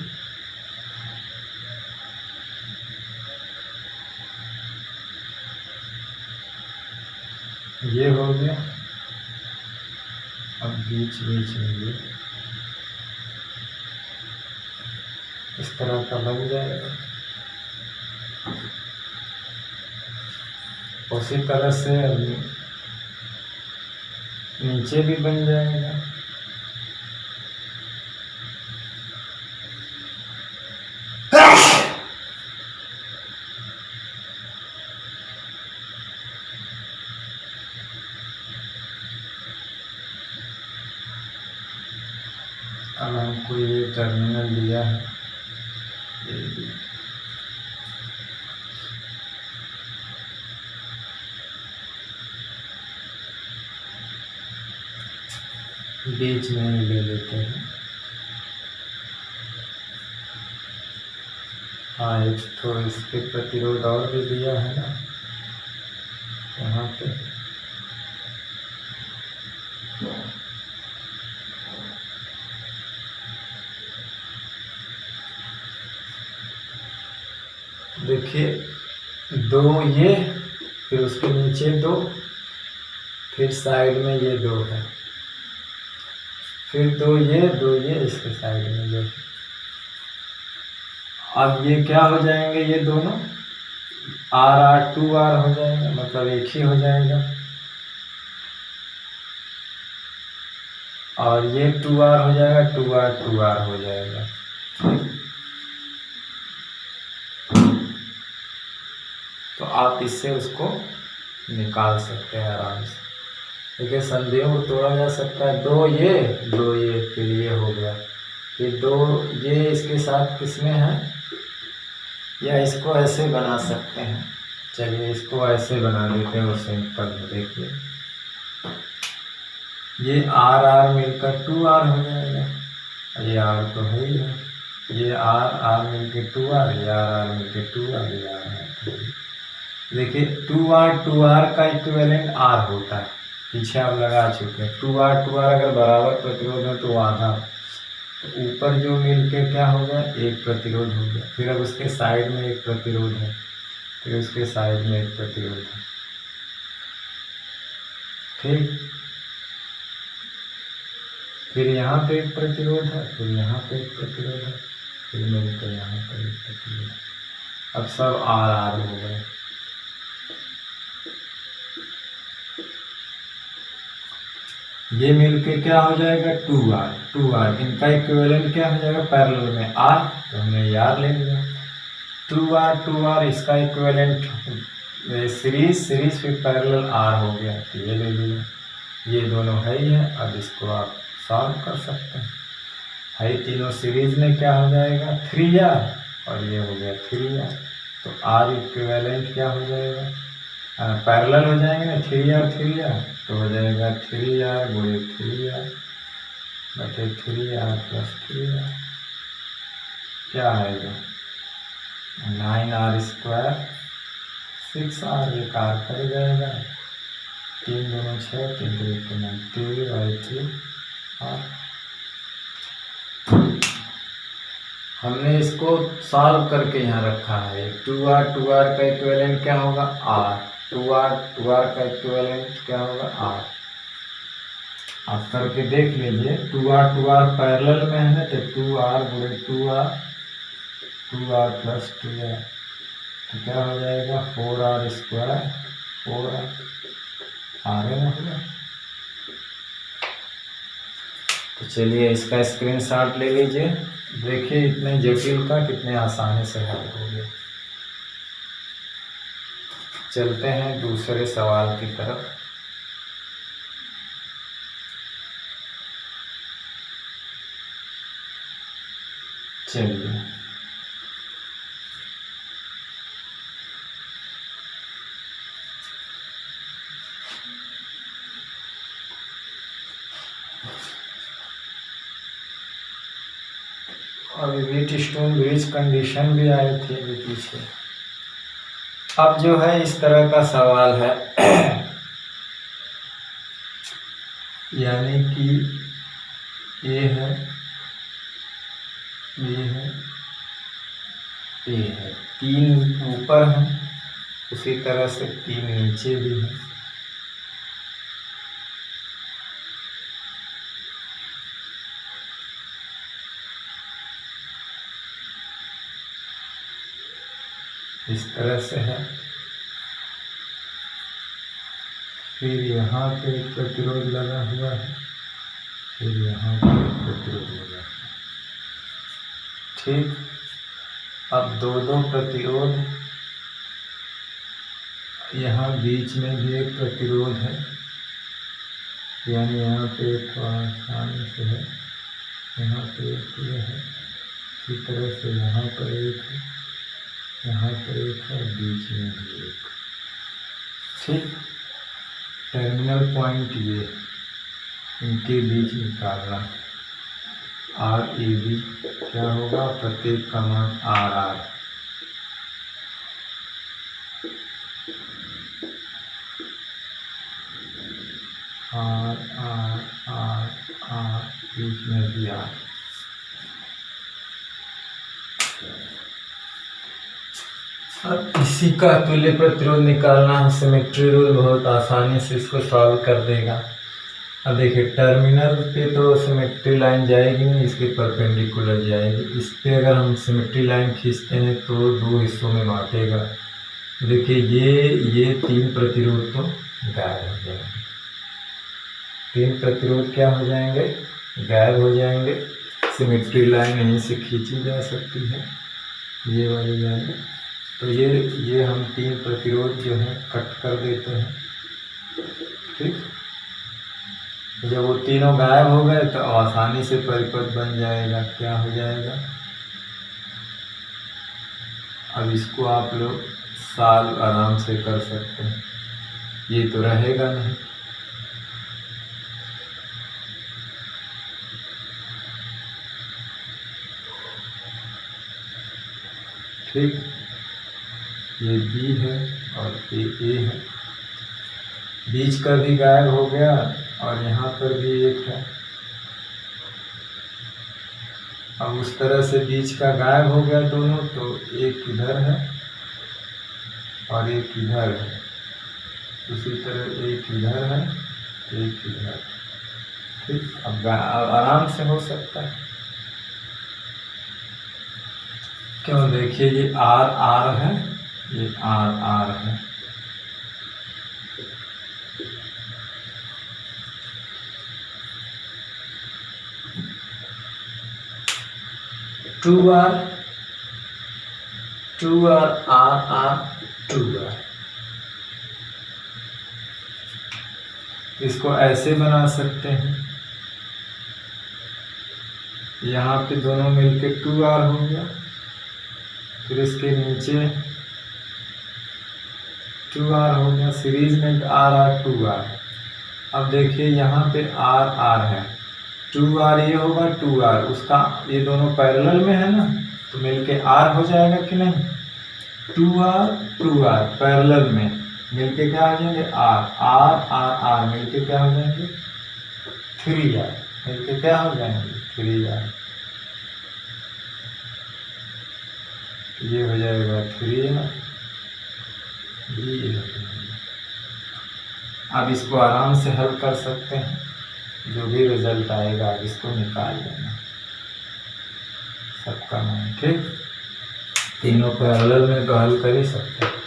ये हो गया। अब बीच में ये इस तरह का बन जाएगा। उसी तरह से नीचे भी बन जाएगा। अब हमको ये टर्मिनल लिया है, बीच में ही ले लेते हैं। हाँ, एक तो इसके प्रतिरोध और भी दिया है ना यहाँ पे। देखिए, दो ये, फिर उसके नीचे दो, फिर साइड में ये दो है, फिर दो ये इसके साइड में ये। अब ये क्या हो जाएंगे, ये दोनों R 2R हो जाएगा, मतलब एक ही हो जाएगा। और ये 2R हो जाएगा, 2R हो जाएगा। तो आप इससे उसको निकाल सकते हैं आराम से। देखिए, संधियों को तोड़ा जा सकता है, दो ये, फिर ये हो गया, फिर दो ये इसके साथ किसमें है, या इसको ऐसे बना सकते हैं। चलिए इसको ऐसे बना देते हैं, वो सिंपल है। देखिए, ये R मिलकर 2R हो जाएगा, ये R तो है ही है, ये R मिलकर 2R, ये R मिलकर 2R, ये R। देखिए 2R का इक्विवेलेंट R होता है, पीछे आप लगा चुके हैं। 2R अगर बराबर प्रतिरोध है तो आधा, तो ऊपर जो मिलके क्या हो गया, एक प्रतिरोध हो गया। फिर अब उसके साइड में एक प्रतिरोध है, फिर उसके साइड में एक प्रतिरोध है। ठीक, फिर यहाँ पे एक प्रतिरोध है, फिर यहाँ पे एक प्रतिरोध है, फिर मिलकर यहाँ पर एक प्रतिरोध है। अब सब आर आर हो गए। ये मिलके क्या हो जाएगा 2r इनका इक्विवेलेंट क्या हो जाएगा पैरेलल में r, तो हमने ये r ले लिया। 2r इसका इक्विवेलेंट सीरीज फिर पैरेलल r हो गया, तो ये ले लिया। ये दोनों है ही है, अब इसको आप सॉल्व कर सकते हैं। है तीनों सीरीज में क्या हो जाएगा 3r और ये हो गया 3r, तो r इक्विवेलेंट क्या हो जाएगा पैरेलल हो जाएंगे ना 3r तो हो जाएगा 3r गुणे 3r बटे 3r प्लस 3r क्या आएगा 9r स्क्वायर 6r, एक r कर जाएगा 3 दूनी 6 3 3 9 3/3r। हमने इसको सॉल्व करके यहाँ रखा है। 2r का इक्विवेलेंट क्या होगा r, 2r का इक्विवेलेंट क्या होगा r। आप करके देख लीजिए। 2r पैरेलल में है ना, तो 2r गुणे 2r प्लस 2r, तो क्या हो जाएगा 4r स्क्वायर 4r आगे ना होगा। तो चलिए इसका स्क्रीनशॉट ले लीजिए, देखिए इतने जटिल का कितने आसानी से हल हो गया। चलते हैं दूसरे सवाल की तरफ। चलिए और व्हीटस्टोन ब्रिज कंडीशन भी आई थी अभी पीछे। अब जो है इस तरह का सवाल है यानी कि ए है तीन ऊपर हैं, उसी तरह से तीन नीचे भी हैं। इस तरह से है। फिर यहाँ पे एक प्रतिरोध लगा हुआ है, फिर यहाँ पे प्रतिरोध लगा हुआ है। ठीक, अब दो प्रतिरोध, यहाँ बीच में भी एक प्रतिरोध है, यानी यहाँ पे एक आसानी से है, यहाँ पे एक ये है, इसी तरह से यहाँ पर एक है, यहाँ पर एक है, बीच में भी एक। ठीक, टर्मिनल पॉइंट ये इनके बीच निकालना RAB क्या होगा, प्रत्येक का मान RR। R बीच में भी R। अब इसी का तुल्य प्रतिरोध निकालना है। सिमेट्री रूल बहुत आसानी से इसको सॉल्व कर देगा। अब देखिए टर्मिनल पे तो सिमेट्री लाइन जाएगी नहीं, इसके परपेंडिकुलर जाएगी। इस पे अगर हम सिमेट्री लाइन खींचते हैं तो दो हिस्सों में बांटेगा। देखिए ये तीन प्रतिरोध तो गायब हो जाएंगे, तीन प्रतिरोध क्या हो जाएंगे, गायब हो जाएंगे। सिमेट्री लाइन यहीं से खींची जा सकती है, ये वाली लाइन। तो ये हम तीन प्रतिरोध जो है कट कर देते हैं। ठीक, जब वो तीनों गायब हो गए तो आसानी से परिपथ बन जाएगा, क्या हो जाएगा। अब इसको आप लोग सॉल्व आराम से कर सकते हैं, ये तो रहेगा नहीं। ठीक, ये B है और ये A है, बीच का भी गायब हो गया और यहाँ पर भी एक है। अब उस तरह से बीच का गायब हो गया दोनों, तो एक इधर है और एक इधर है, उसी तरह एक इधर है एक इधर। ठीक, अब आराम से हो सकता है। क्यों, देखिए ये आर आर है, ये आर आर है, two R R R two R. इसको ऐसे बना सकते हैं, यहाँ पे दोनों मिलके 2r हो गया, फिर इसके नीचे 2r हो गया, सीरीज में r r 2r। अब देखिए यहाँ पे r r है, 2r ये होगा 2r, उसका ये दोनों पैरेलल में है ना, तो मिलके r हो जाएगा कि नहीं, 2r पैरेलल में मिलके क्या हो जाएंगे r r r r मिलके क्या हो जाएंगे 3r, मिलके क्या हो जाएंगे 3r, ये हो जाएगा 3r, ये। अब इसको आराम से हल कर सकते हैं, जो भी रिजल्ट आएगा अब इसको निकाल लेना सबका मान, ठीक। तीनों पैरेलल में तो हल कर ही सकते हैं।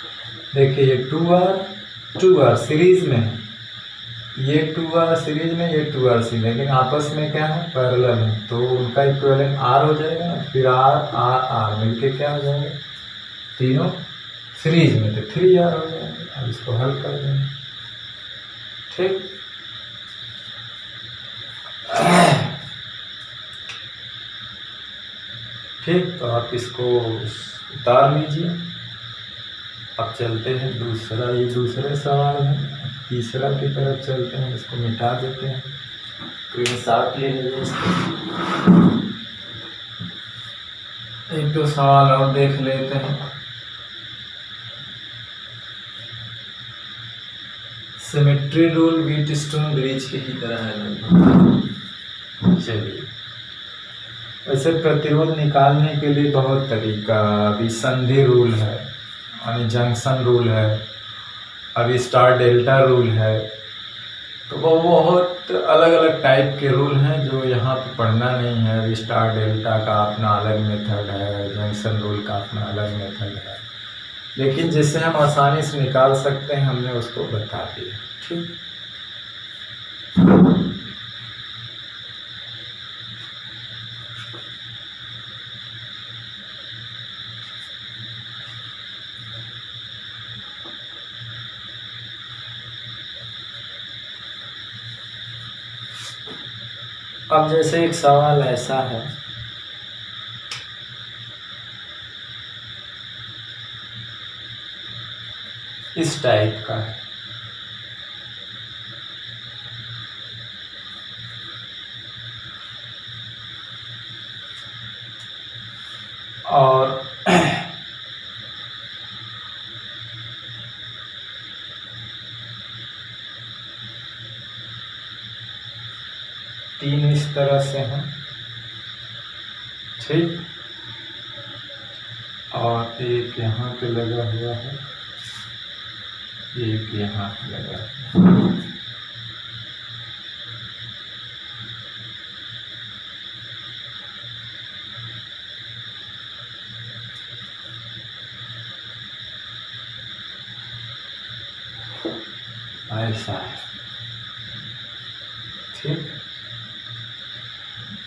देखिए ये 2r सीरीज में है, ये 2r सीरीज में, ये 2r सीरीज, लेकिन आपस में क्या है पैरेलल है, तो उनका इक्विवेलेंट r हो जाएगा ना, फिर r r r मिलके क्या हो जाएंगे, तीनों सीरीज में, तो 3r हो जाएंगे। अब इसको हल कर देंगे, ठीक। ठीक, तो आप इसको उतार लीजिए। अब चलते हैं दूसरा, ये दूसरे सवाल है, तीसरा की तरफ चलते हैं, इसको मिटा देते हैं, स्क्रीनशॉट ले लीजिए इसको। एक दो सवाल और देख लेते हैं। सिमेट्री रूल व्हीटस्टोन ब्रिज की ही तरह है लगभग। चलिए, वैसे प्रतिरोध निकालने के लिए बहुत तरीका, अभी संधि रूल है, यानी जंक्शन रूल है, अभी स्टार डेल्टा रूल है, तो वो बहुत अलग अलग टाइप के रूल हैं जो यहाँ पे पढ़ना नहीं है। अभी स्टार डेल्टा का अपना अलग मेथड है, जंक्शन रूल का अपना अलग मेथड है, लेकिन जिससे हम आसानी से निकाल सकते हैं हमने उसको बता दिया, ठीक। अब जैसे एक सवाल ऐसा है, इस टाइप का है, और तीन इस तरह से हैं, ठीक, और एक यहाँ पे लगा हुआ है, एक यहाँ पे लगा हुआ है। ऐसा है, ठीक।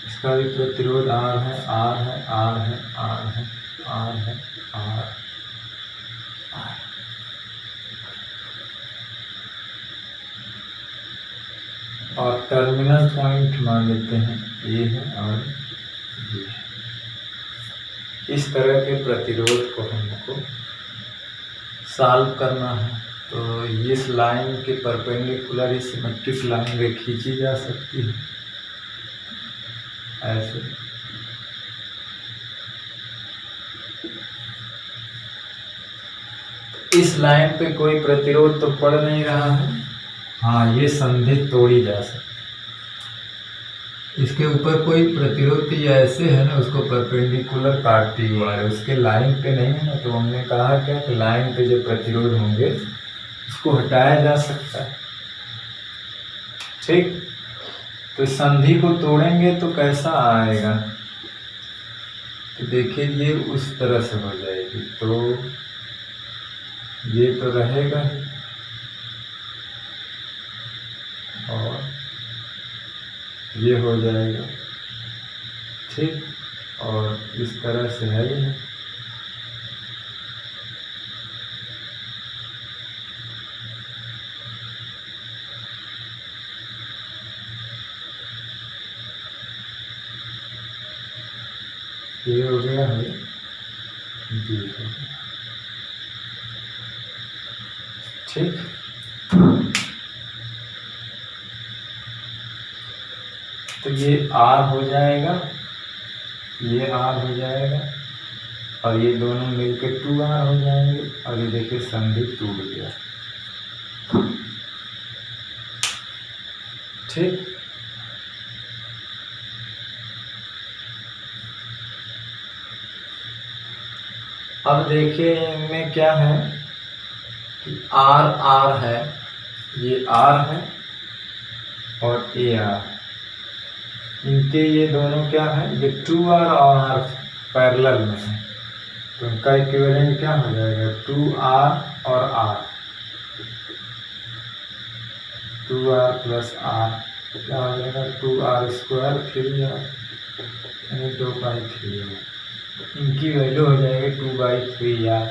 इसका भी प्रतिरोध R है, R है, R है, R है, R है, R, R। और टर्मिनल पॉइंट मान लेते हैं ये है और ये है। इस तरह के प्रतिरोध को हमको सॉल्व करना है, तो इस लाइन के परपेंडिकुलर इस सिमेट्रिक लाइन रे खींची जा सकती है ऐसे। इस लाइन पे कोई प्रतिरोध तो पड़ नहीं रहा है, हाँ ये संधि तोड़ी जा सकती, इसके ऊपर कोई प्रतिरोध या ऐसे है ना, उसको परपेंडिकुलर काटती हुआ है, उसके लाइन पे नहीं है ना, तो हमने कहा क्या कि लाइन पे जो प्रतिरोध होंगे उसको हटाया जा सकता है, ठीक। तो संधि को तोड़ेंगे तो कैसा आएगा, तो देखिए ये उस तरह से हो जाएगी, तो ये तो रहेगा ही और ये हो जाएगा, ठीक। और इस तरह से है ये, ये हो गया है, ये हो गया, ठीक। तो ये R हो जाएगा, ये R हो जाएगा और ये दोनों मिलकर 2R हो जाएंगे और ये देखिए संधि टूट गया, ठीक। अब देखिए इनमें क्या है कि R है, ये R है और AR, इनके ये दोनों क्या है, ये 2R और R पैरेलल में है, तो इनका इक्विवेलेंट क्या हो जाएगा, 2R और R, 2R प्लस R क्या हो जाएगा, 2R स्क्वायर 3R, यानी 2/3R, इनकी वैल्यू हो जाएगी 2/3R।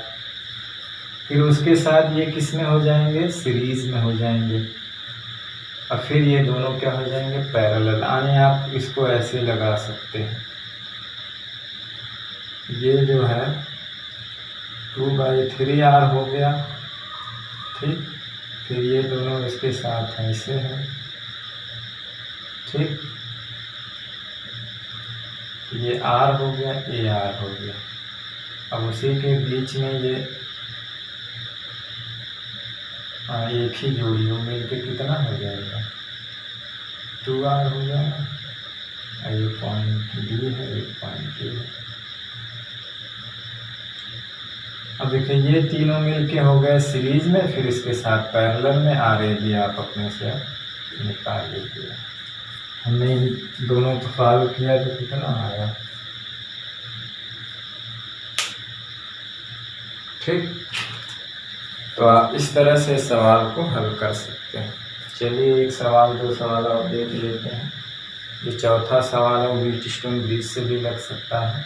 फिर उसके साथ ये किस में हो जाएंगे, सीरीज में हो जाएंगे और फिर ये दोनों क्या हो जाएंगे, पैरेलल। यानी आप इसको ऐसे लगा सकते हैं, ये जो है 2/3R हो गया, ठीक। फिर ये दोनों इसके साथ ऐसे हैं, ठीक। ये R हो गया, AR हो गया। अब उसी के बीच में ये एक ही जोड़ी हो, मिलके कितना हो जाएगा, 2R हो जाएगा। ये पॉइंट D है, एक पॉइंट A है। अब देखिए ये तीनों मिलके हो गए सीरीज में, फिर इसके साथ पैरेलल में RAB आप अपने से निकाल लीजिए। हमने इन दोनों को सॉल्व किया तो कितना आया, ठीक। तो आप इस तरह से सवाल को हल कर सकते हैं। चलिए एक सवाल, दो सवाल और देख लेते हैं। ये चौथा सवाल है, व्हीटस्टोन ब्रिज से भी लग सकता है,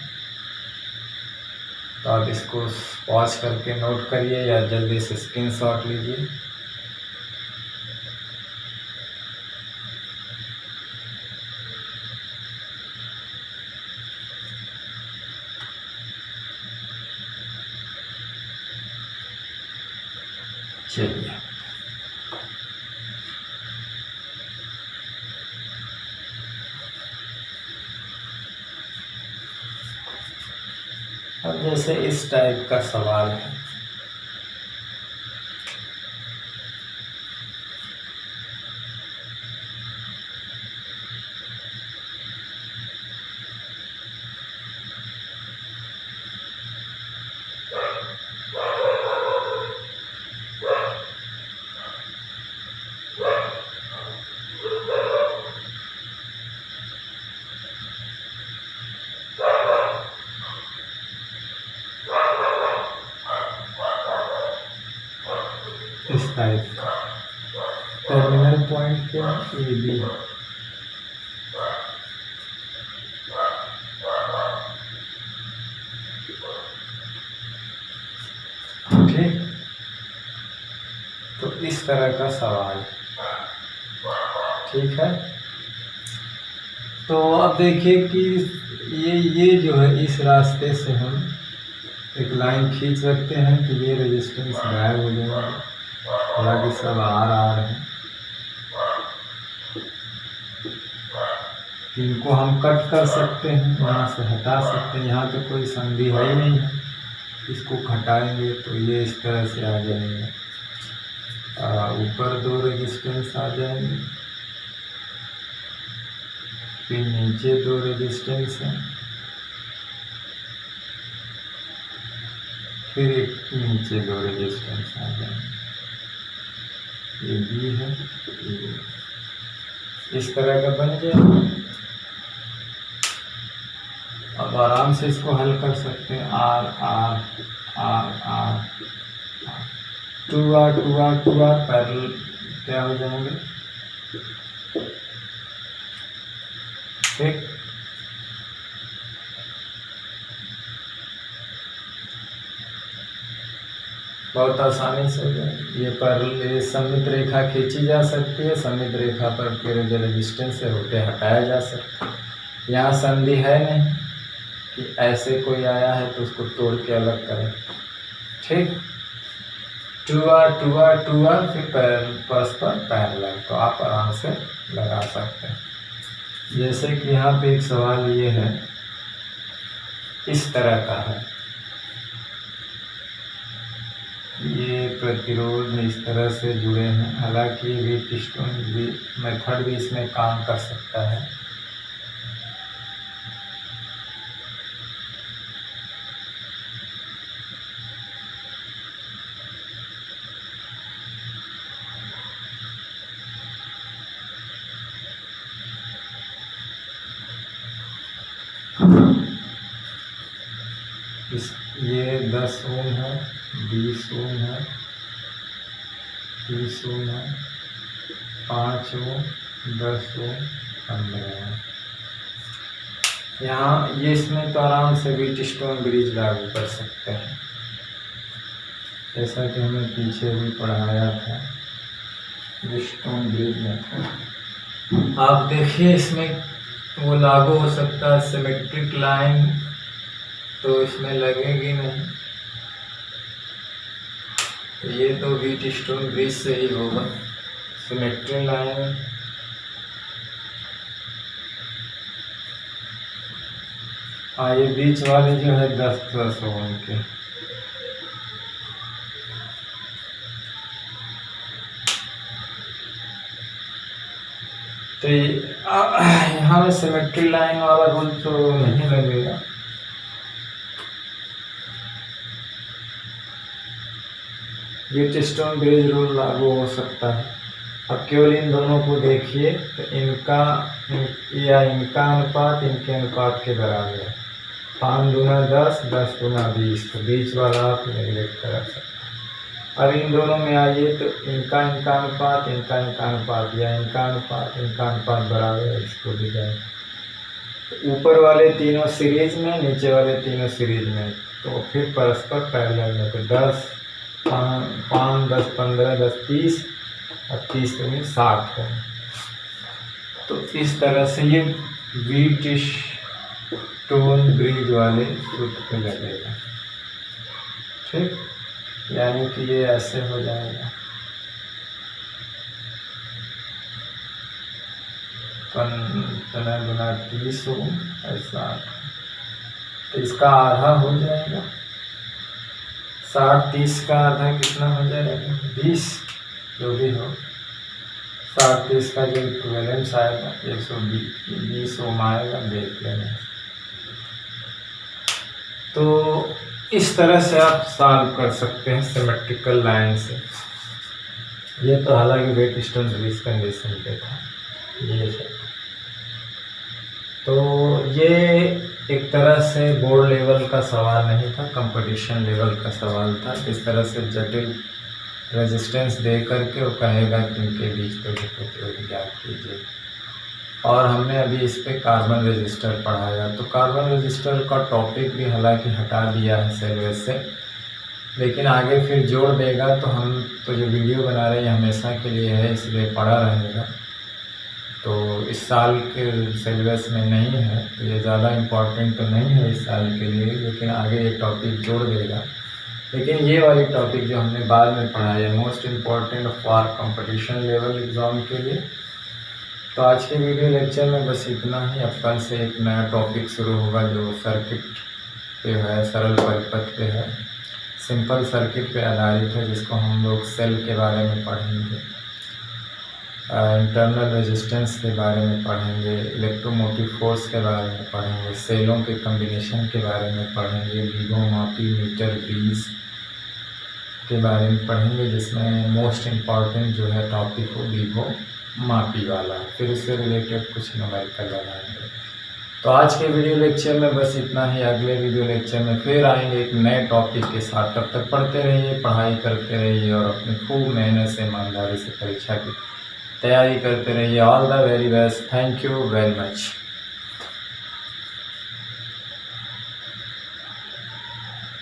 तो आप इसको पॉज करके नोट करिए या जल्दी से स्क्रीनशॉट लीजिए। चलिए अब जैसे इस टाइप का सवाल है, इस टाइप का टर्मिनल पॉइंट क्या है, AB, ठीक। तो इस तरह का सवाल, ठीक है। तो अब देखिए कि ये जो है, इस रास्ते से हम एक लाइन खींच सकते हैं कि ये रेजिस्टेंस गायब हो जाएगा, हालांकि सब R है। इनको हम कट कर सकते हैं, यहाँ से हटा सकते हैं, यहाँ तो कोई संधि है ही नहीं है, इसको घटाएंगे तो ये इस तरह से आ जाएंगे, ऊपर दो रेजिस्टेंस आ जाएंगे, फिर नीचे दो रेजिस्टेंस हैं, फिर एक नीचे दो रेजिस्टेंस आ जाएंगे, ये B है, ये इस तरह का बन जाएगा। अब अब आराम से इसको हल कर सकते हैं। R R R R two R parallel क्या हो जाएंगे, ठीक। बहुत आसानी से हो जाएगी। ये पैरेलल, ये सममित रेखा खींची जा सकती है, सममित रेखा पर फिर जो रेजिस्टेंस है होते हटाया जा सकता है। यहाँ संधि है नहीं कि ऐसे कोई आया है तो उसको तोड़ के अलग करें, ठीक। टू आर फिर परस्पर पैरेलल, तो आप आराम से लगा सकते हैं। जैसे कि यहाँ पे एक सवाल ये है, इस तरह का है, ये प्रतिरोध इस तरह से जुड़े हैं। हालांकि व्हीटस्टोन मेथड भी इसमें काम कर सकता है। ये 10 ओम है, 20 ओम है, 30 ओम है, 5 ओम, 10 ओम, 15 ओम। यहाँ ये इसमें तो आराम से व्हीटस्टोन ब्रिज लागू कर सकते हैं, जैसा कि हमने पीछे भी पढ़ाया था व्हीटस्टोन ब्रिज में। आप देखिए इसमें वो लागू हो सकता है, सिमेट्रिक लाइन तो इसमें लगेगी नहीं, ये तो व्हीटस्टोन ब्रिज से ही होगा। सिमेट्रिक लाइन ये बीच वाले जो है 10 ओम के, तो यहाँ में सिमेट्री लाइन वाला रूल तो नहीं लगेगा। व्हीटस्टोन ब्रिज रूल लागू हो सकता है। अब केवल इन दोनों को देखिए तो इनका अनुपात इनके अनुपात के बराबर है। 5 दूना 10, 10 दूना 20, तो बीच वाला आप नेगलेक्ट करा सकते हैं। अब इन दोनों में आइए तो इनका अनुपात या इनका अनुपात बराबर है, इसको भी जाए। ऊपर वाले तीनों सीरीज में, नीचे वाले तीनों सीरीज में, तो फिर परस्पर पैरेलल में, तो 10 5 10 15 10 30 और 30 में 60 है। तो इस तरह से ये व्हीटस्टोन ब्रिज वाले सूत्र पे लगेगा, ठीक। यानी कि ये ऐसे हो जाएगा, 15 गुना 30 ओम ऐसा, तो इसका आधा हो जाएगा। 60 30 का आधा कितना हो जाएगा, 20, जो भी हो। 60 30 का जो इक्विवेलेंस आएगा 120 ओम आएगा, देख लेना। तो इस तरह से आप सॉल्व कर सकते हैं सिमेट्रिकल लाइन से। ये तो हालांकि व्हीटस्टोन ब्रिज कंडीशन पे था ये सब। तो ये एक तरह से बोर्ड लेवल का सवाल नहीं था, कंपटीशन लेवल का सवाल था। इस तरह से जटिल रेजिस्टेंस दे करके वो कहेगा कि इनके बीच पे प्रतिरोध ज्ञात कीजिए। और हमने अभी इस पे कार्बन रजिस्टर पढ़ाया, तो कार्बन रजिस्टर का टॉपिक भी हालांकि हटा दिया है सिलेबस से, लेकिन आगे फिर जोड़ देगा। तो हम तो जो वीडियो बना रहे हैं हमेशा के लिए है, इसलिए पढ़ा रहेगा। तो इस साल के सिलेबस में नहीं है, तो ये ज़्यादा इम्पोर्टेंट तो नहीं है इस साल के लिए, लेकिन आगे ये टॉपिक जोड़ देगा। लेकिन ये वाली टॉपिक जो हमने बाद में पढ़ाया है, most important for competition level exam के लिए। तो आज के वीडियो लेक्चर में बस इतना ही। अब कल से एक नया टॉपिक शुरू होगा जो सर्किट पे है, सरल परिपथ पे है, सिंपल सर्किट पे आधारित है, जिसको हम लोग सेल के बारे में पढ़ेंगे, इंटरनल रेजिस्टेंस के बारे में पढ़ेंगे, इलेक्ट्रोमोटिव फोर्स के बारे में पढ़ेंगे, सेलों के कम्बिनेशन के बारे में पढ़ेंगे, लीगो मापी मीटर ब्रीज के बारे में पढ़ेंगे, जिसमें मोस्ट इम्पॉर्टेंट जो है टॉपिक वो लीगो मापी वाला। फिर इससे रिलेटेड कुछ न्यूमेरिकल बनाएंगे। तो आज के वीडियो लेक्चर में बस इतना ही। अगले वीडियो लेक्चर में फिर आएंगे एक नए टॉपिक के साथ। तब तक पढ़ते रहिए, पढ़ाई करते रहिए और अपनी खूब मेहनत से, ईमानदारी से परीक्षा की तैयारी करते रहिए। All the very best. Thank you very much.